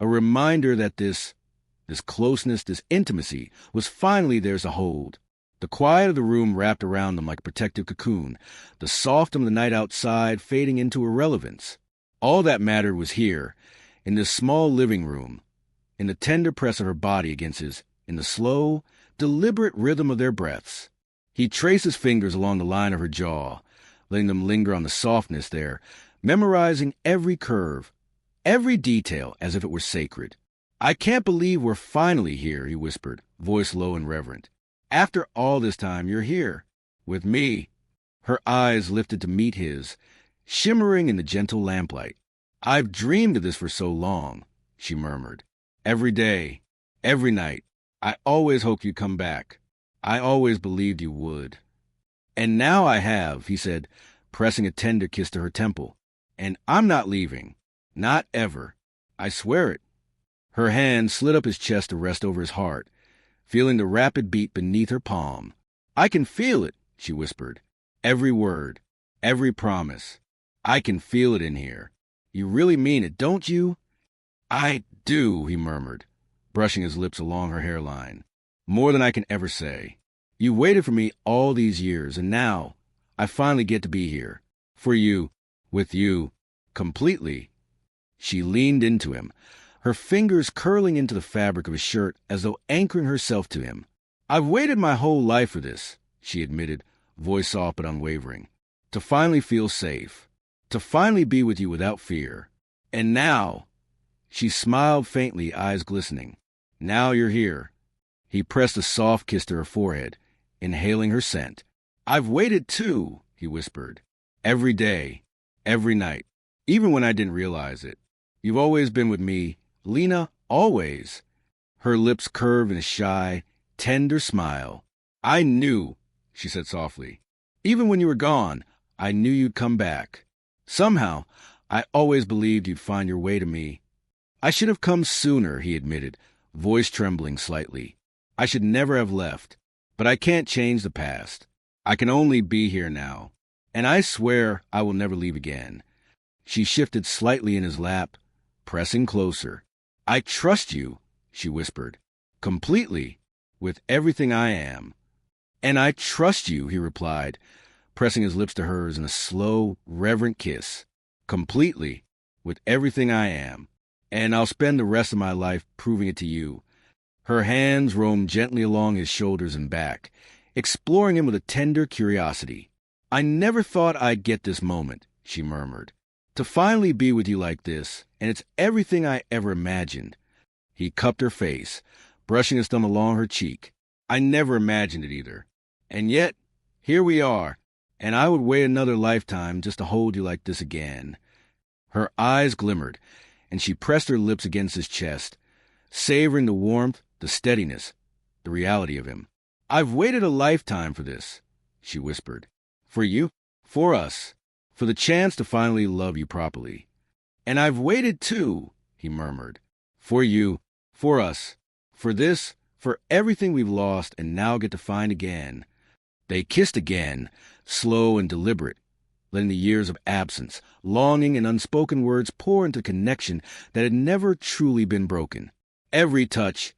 a reminder that this closeness, this intimacy, was finally theirs to hold. The quiet of the room wrapped around them like a protective cocoon, the soft of the night outside fading into irrelevance. All that mattered was here, in this small living room, in the tender press of her body against his, in the slow, deliberate rhythm of their breaths. He traced his fingers along the line of her jaw, letting them linger on the softness there, memorizing every curve, every detail as if it were sacred. "I can't believe we're finally here," he whispered, voice low and reverent. "After all this time, you're here, with me." Her eyes lifted to meet his, shimmering in the gentle lamplight. "I've dreamed of this for so long," she murmured. "Every day, every night, I always hoped you'd come back. I always believed you would." "And now I have," he said, pressing a tender kiss to her temple. "And I'm not leaving. Not ever. I swear it." Her hand slid up his chest to rest over his heart, feeling the rapid beat beneath her palm. "I can feel it," she whispered. "Every word, every promise. I can feel it in here. You really mean it, don't you?" "I do," he murmured, brushing his lips along her hairline. More than I can ever say. You waited for me all these years, and now I finally get to be here. For you, with you, completely. She leaned into him, her fingers curling into the fabric of his shirt as though anchoring herself to him. I've waited my whole life for this, she admitted, voice soft but unwavering. To finally feel safe. To finally be with you without fear. And now, she smiled faintly, eyes glistening. Now you're here. He pressed a soft kiss to her forehead, inhaling her scent. I've waited too, he whispered. Every day, every night, even when I didn't realize it. You've always been with me, Lena, always. Her lips curved in a shy, tender smile. I knew, she said softly. Even when you were gone, I knew you'd come back. Somehow, I always believed you'd find your way to me. I should have come sooner, he admitted, voice trembling slightly. I should never have left, but I can't change the past. I can only be here now, and I swear I will never leave again. She shifted slightly in his lap, pressing closer. I trust you, she whispered, completely, with everything I am. And I trust you, he replied, pressing his lips to hers in a slow, reverent kiss. Completely, with everything I am. And I'll spend the rest of my life proving it to you. Her hands roamed gently along his shoulders and back, exploring him with a tender curiosity. I never thought I'd get this moment, she murmured. To finally be with you like this, and it's everything I ever imagined. He cupped her face, brushing his thumb along her cheek. I never imagined it either. And yet, here we are, and I would wait another lifetime just to hold you like this again. Her eyes glimmered, and she pressed her lips against his chest, savoring the warmth, the steadiness, the reality of him. I've waited a lifetime for this, she whispered. For you, for us, for the chance to finally love you properly. And I've waited too, he murmured. For you, for us, for this, for everything we've lost and now get to find again. They kissed again, slow and deliberate, letting the years of absence, longing, and unspoken words pour into a connection that had never truly been broken. Every touch,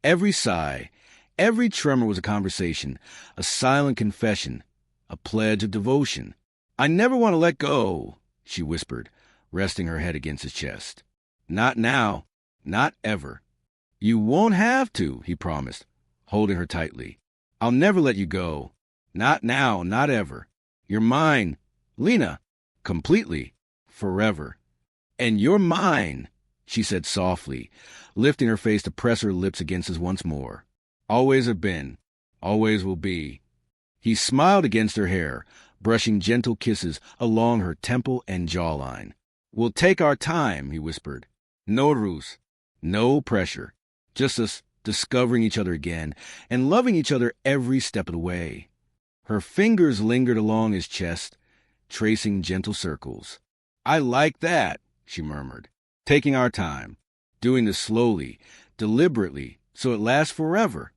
every sigh, every tremor was a conversation, a silent confession, a pledge of devotion. I never want to let go, she whispered, resting her head against his chest. Not now, not ever. You won't have to, he promised, holding her tightly. I'll never let you go. Not now, not ever. You're mine, Lena, completely, forever. And you're mine, she said softly, lifting her face to press her lips against his once more. Always have been, always will be. He smiled against her hair, brushing gentle kisses along her temple and jawline. We'll take our time, he whispered. No ruse, no pressure, just us discovering each other again and loving each other every step of the way. Her fingers lingered along his chest, tracing gentle circles. I like that, she murmured, taking our time, doing this slowly, deliberately, so it lasts forever.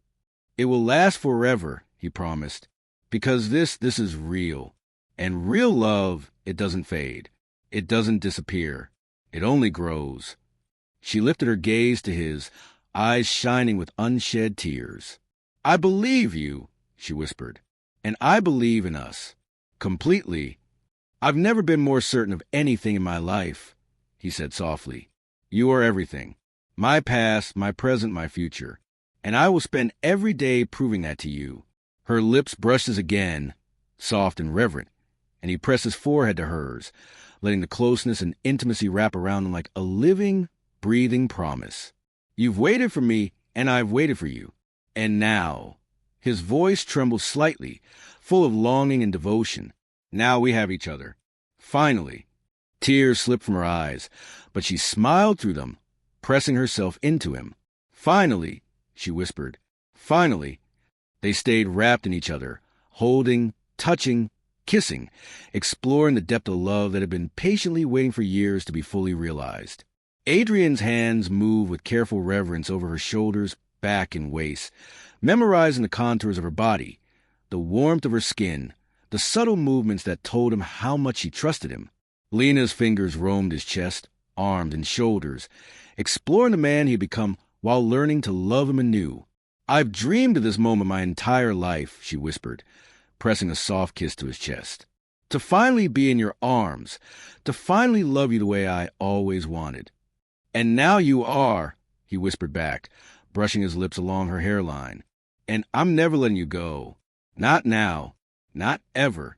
It will last forever, he promised, because this is real. And real love, it doesn't fade. It doesn't disappear. It only grows. She lifted her gaze to his, eyes shining with unshed tears. I believe you, she whispered, and I believe in us. Completely. I've never been more certain of anything in my life, he said softly. You are everything. My past, my present, my future. And I will spend every day proving that to you. Her lips brushed his again, soft and reverent, and he pressed his forehead to hers, letting the closeness and intimacy wrap around him like a living, breathing promise. You've waited for me, and I've waited for you. And now, his voice trembled slightly, full of longing and devotion. Now we have each other. Finally. Tears slipped from her eyes, but she smiled through them, pressing herself into him. Finally, she whispered. Finally. They stayed wrapped in each other, holding, touching, kissing, exploring the depth of love that had been patiently waiting for years to be fully realized. Adrian's hands moved with careful reverence over her shoulders, back, and waist, memorizing the contours of her body, the warmth of her skin, the subtle movements that told him how much she trusted him. Lena's fingers roamed his chest, arms, and shoulders, exploring the man he had become while learning to love him anew. "I've dreamed of this moment my entire life," she whispered, pressing a soft kiss to his chest. "To finally be in your arms, to finally love you the way I always wanted." "And now you are," he whispered back, brushing his lips along her hairline. "And I'm never letting you go. Not now. Not ever."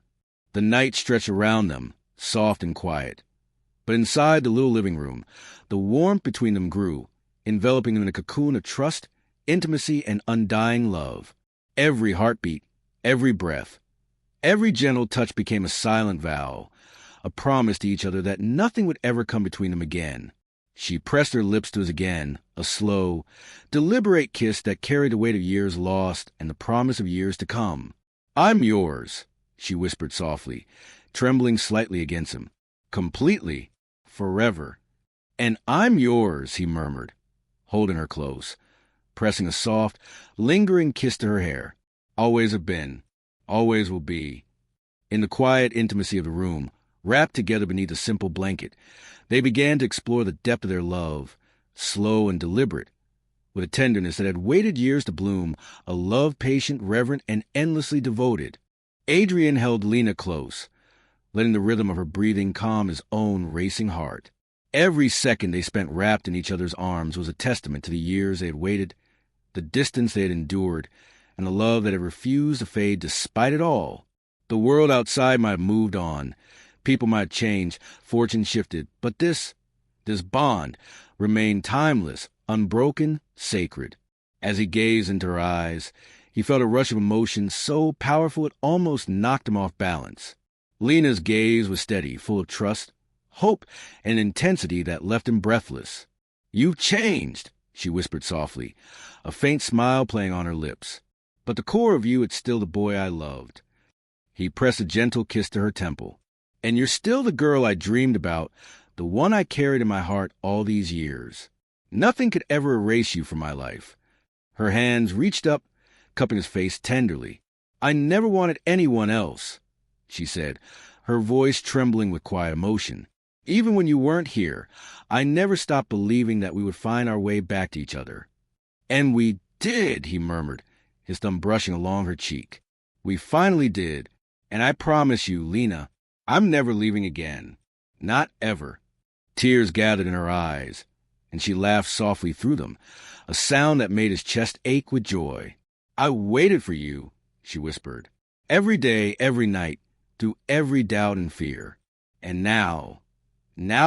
The night stretched around them, soft and quiet. But inside the little living room, the warmth between them grew, enveloping them in a cocoon of trust, intimacy, and undying love. Every heartbeat, every breath, every gentle touch became a silent vow, a promise to each other that nothing would ever come between them again. She pressed her lips to his again, a slow, deliberate kiss that carried the weight of years lost and the promise of years to come. "I'm yours," she whispered softly, trembling slightly against him. "Completely. Forever." "And I'm yours," he murmured, holding her close, pressing a soft, lingering kiss to her hair. "Always have been. Always will be." In the quiet intimacy of the room, wrapped together beneath a simple blanket, they began to explore the depth of their love, slow and deliberate, with a tenderness that had waited years to bloom, a love patient, reverent, and endlessly devoted. Adrian held Lena close, letting the rhythm of her breathing calm his own racing heart. Every second they spent wrapped in each other's arms was a testament to the years they had waited, the distance they had endured, and the love that had refused to fade despite it all. The world outside might have moved on, people might have changed, fortune shifted, but this bond remained timeless, unbroken, sacred. As he gazed into her eyes, he felt a rush of emotion so powerful it almost knocked him off balance. Lena's gaze was steady, full of trust, hope, and intensity that left him breathless. "You've changed," she whispered softly, a faint smile playing on her lips. "But the core of you, it's still the boy I loved." He pressed a gentle kiss to her temple. "And you're still the girl I dreamed about, the one I carried in my heart all these years. Nothing could ever erase you from my life." Her hands reached up, cupping his face tenderly. "I never wanted anyone else," she said, her voice trembling with quiet emotion. "Even when you weren't here, I never stopped believing that we would find our way back to each other." "And we did," he murmured, his thumb brushing along her cheek. "We finally did. And I promise you, Lena, I'm never leaving again. Not ever." Tears gathered in her eyes, and she laughed softly through them, a sound that made his chest ache with joy. "I waited for you," she whispered. "Every day, every night, through every doubt and fear. And now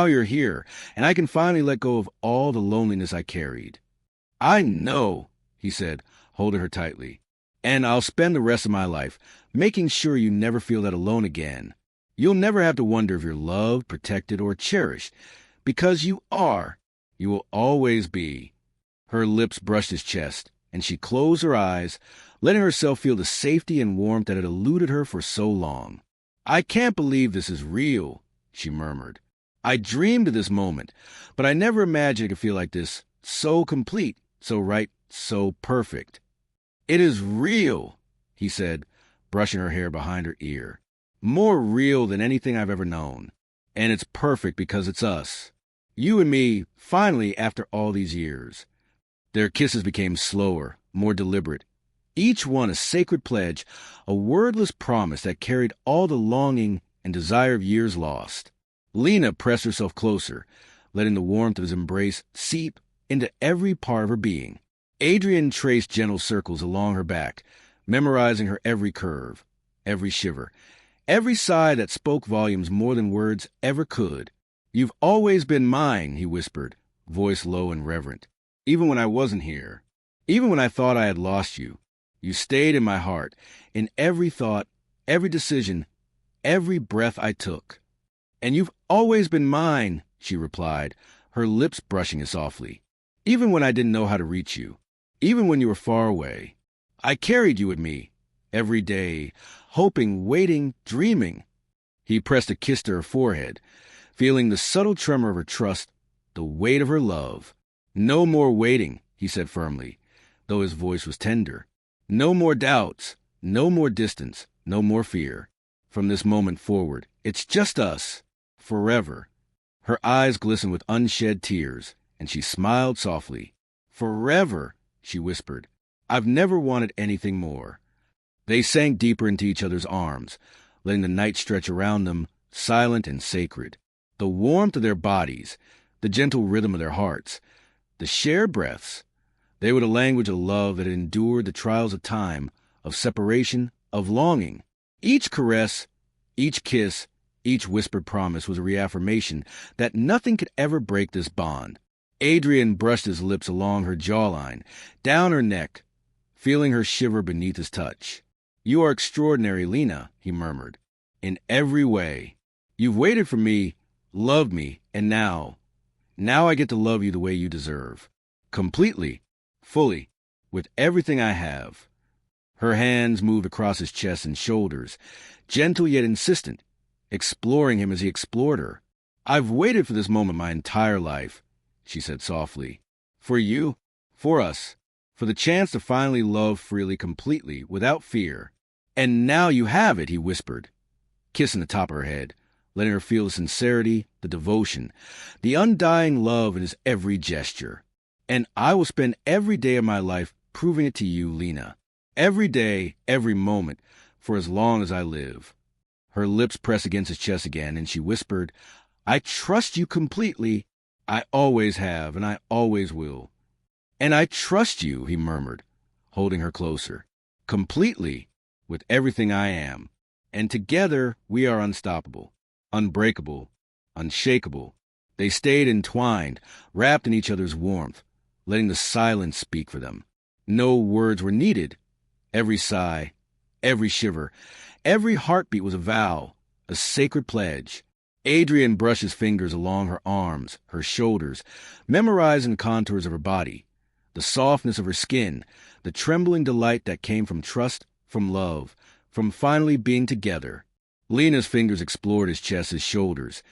you're here, and I can finally let go of all the loneliness I carried." "I know," he said, holding her tightly. "And I'll spend the rest of my life making sure you never feel that alone again. You'll never have to wonder if you're loved, protected, or cherished, because you are. You will always be." Her lips brushed his chest, and she closed her eyes, letting herself feel the safety and warmth that had eluded her for so long. "I can't believe this is real," she murmured. "I dreamed of this moment, but I never imagined it could feel like this, so complete, so right, so perfect." "It is real," he said, brushing her hair behind her ear. "More real than anything I've ever known. And it's perfect because it's us. You and me, finally, after all these years." Their kisses became slower, more deliberate, each one a sacred pledge, a wordless promise that carried all the longing and desire of years lost. Lena pressed herself closer, letting the warmth of his embrace seep into every part of her being. Adrian traced gentle circles along her back, memorizing her every curve, every shiver, every sigh that spoke volumes more than words ever could. "You've always been mine," he whispered, voice low and reverent. "Even when I wasn't here, even when I thought I had lost you, you stayed in my heart, in every thought, every decision, every breath I took." "And you've always been mine," she replied, her lips brushing it softly. "Even when I didn't know how to reach you, even when you were far away. I carried you with me, every day, hoping, waiting, dreaming." He pressed a kiss to her forehead, feeling the subtle tremor of her trust, the weight of her love. "No more waiting," he said firmly, though his voice was tender. "No more doubts, no more distance, no more fear. From this moment forward, it's just us, forever." Her eyes glistened with unshed tears, and she smiled softly. Forever, she whispered. I've never wanted anything more. They sank deeper into each other's arms, letting the night stretch around them, silent and sacred. The warmth of their bodies, the gentle rhythm of their hearts, the shared breaths, they were the language of love that had endured the trials of time, of separation, of longing. Each caress, each kiss, each whispered promise was a reaffirmation that nothing could ever break this bond. Adrian brushed his lips along her jawline, down her neck, feeling her shiver beneath his touch. You are extraordinary, Lena, he murmured. In every way. You've waited for me, loved me, and now I get to love you the way you deserve. Completely, fully, with everything I have. Her hands moved across his chest and shoulders, gentle yet insistent, exploring him as he explored her. I've waited for this moment my entire life, she said softly. For you, for us, for the chance to finally love freely, completely, without fear. And now you have it, he whispered, kissing the top of her head, letting her feel the sincerity, the devotion, the undying love in his every gesture. And I will spend every day of my life proving it to you, Lena. Every day, every moment, for as long as I live. Her lips pressed against his chest again, and she whispered, I trust you completely. I always have, and I always will. And I trust you, he murmured, holding her closer. Completely, with everything I am. And together we are unstoppable, unbreakable, unshakable. They stayed entwined, wrapped in each other's warmth, letting the silence speak for them. No words were needed. Every sigh, every shiver, every heartbeat was a vow, a sacred pledge. Adrian brushed his fingers along her arms, her shoulders, memorizing the contours of her body, the softness of her skin, the trembling delight that came from trust, from love, from finally being together. Lena's fingers explored his chest, his shoulders,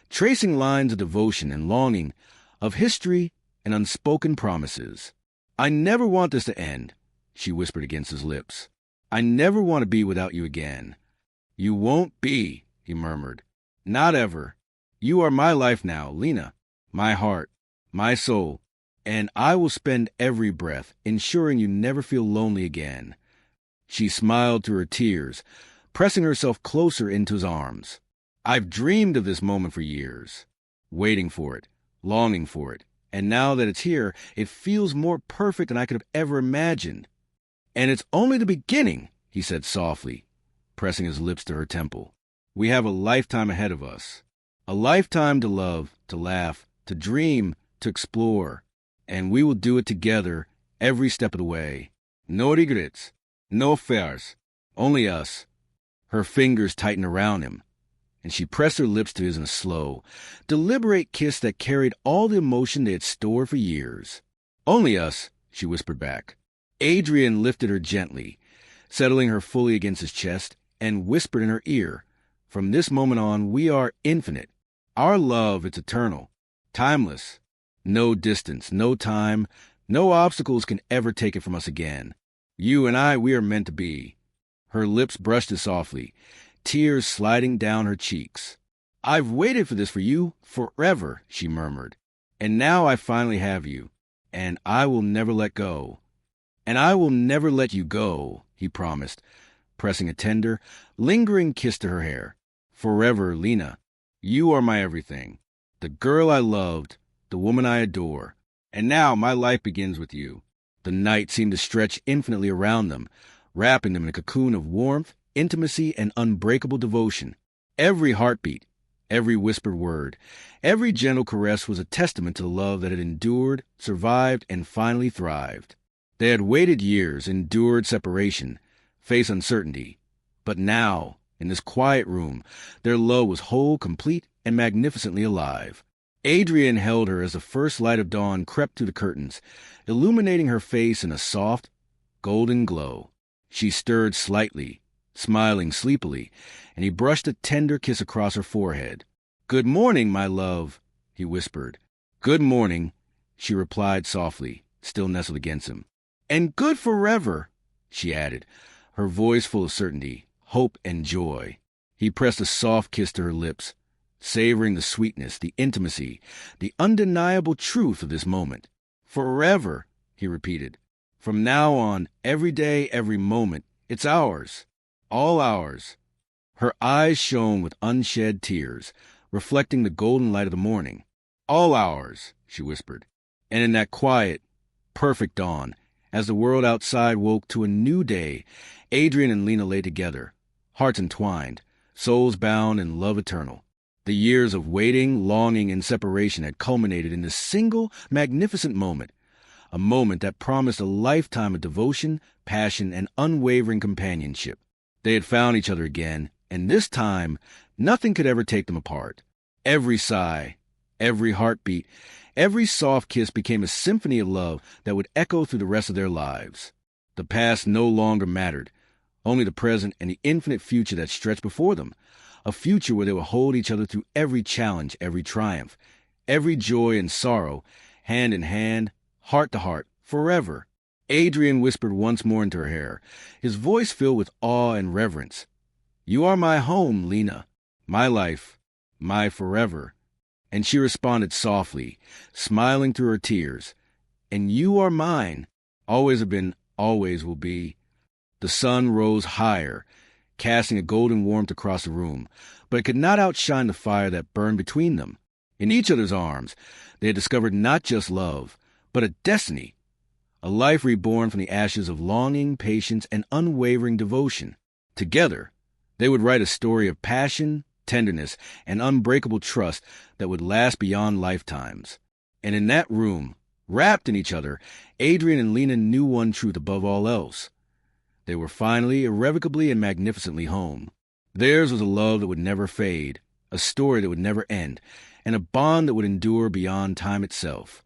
tracing lines of devotion and longing, of history and unspoken promises. I never want this to end, she whispered against his lips. I never want to be without you again. You won't be, he murmured. Not ever. You are my life now, Lena, my heart, my soul, and I will spend every breath ensuring you never feel lonely again. She smiled through her tears, pressing herself closer into his arms. I've dreamed of this moment for years, waiting for it, longing for it, and now that it's here, it feels more perfect than I could have ever imagined. And it's only the beginning, he said softly, pressing his lips to her temple. We have a lifetime ahead of us, a lifetime to love, to laugh, to dream, to explore, and we will do it together every step of the way. No regrets, no affairs, only us. Her fingers tightened around him, and she pressed her lips to his in a slow, deliberate kiss that carried all the emotion they had stored for years. Only us, she whispered back. Adrian lifted her gently, settling her fully against his chest, and whispered in her ear, from this moment on, we are infinite. Our love, it's eternal, timeless. No distance, no time, no obstacles can ever take it from us again. You and I, we are meant to be. Her lips brushed it softly, tears sliding down her cheeks. I've waited for this for you forever, she murmured. And now I finally have you, and I will never let go. And I will never let you go, he promised, pressing a tender, lingering kiss to her hair. Forever, Lena. You are my everything. The girl I loved, the woman I adore. And now my life begins with you. The night seemed to stretch infinitely around them, wrapping them in a cocoon of warmth, intimacy, and unbreakable devotion. Every heartbeat, every whispered word, every gentle caress was a testament to the love that had endured, survived, and finally thrived. They had waited years, endured separation, faced uncertainty. But now, in this quiet room, their love was whole, complete, and magnificently alive. Adrian held her as the first light of dawn crept through the curtains, illuminating her face in a soft, golden glow. She stirred slightly, smiling sleepily, and he brushed a tender kiss across her forehead. Good morning, my love, he whispered. Good morning, she replied softly, still nestled against him. And good forever, she added, her voice full of certainty, hope, and joy. He pressed a soft kiss to her lips, savoring the sweetness, the intimacy, the undeniable truth of this moment. Forever, he repeated. From now on, every day, every moment, it's ours. All ours. Her eyes shone with unshed tears, reflecting the golden light of the morning. All ours, she whispered. And in that quiet, perfect dawn, as the world outside woke to a new day, Adrian and Lena lay together, hearts entwined, souls bound in love eternal. The years of waiting, longing, and separation had culminated in this single, magnificent moment, a moment that promised a lifetime of devotion, passion, and unwavering companionship. They had found each other again, and this time, nothing could ever take them apart. Every sigh, every heartbeat, every soft kiss became a symphony of love that would echo through the rest of their lives. The past no longer mattered, only the present and the infinite future that stretched before them, a future where they would hold each other through every challenge, every triumph, every joy and sorrow, hand in hand, heart to heart, forever. Adrian whispered once more into her hair, his voice filled with awe and reverence. You are my home, Lena, my life, my forever. And she responded softly, smiling through her tears. And you are mine, always have been, always will be. The sun rose higher, casting a golden warmth across the room, but it could not outshine the fire that burned between them. In each other's arms, they had discovered not just love, but a destiny, a life reborn from the ashes of longing, patience, and unwavering devotion. Together, they would write a story of passion, tenderness, and unbreakable trust that would last beyond lifetimes. And in that room, wrapped in each other, Adrian and Lena knew one truth above all else. They were finally, irrevocably, and magnificently home. Theirs was a love that would never fade, a story that would never end, and a bond that would endure beyond time itself.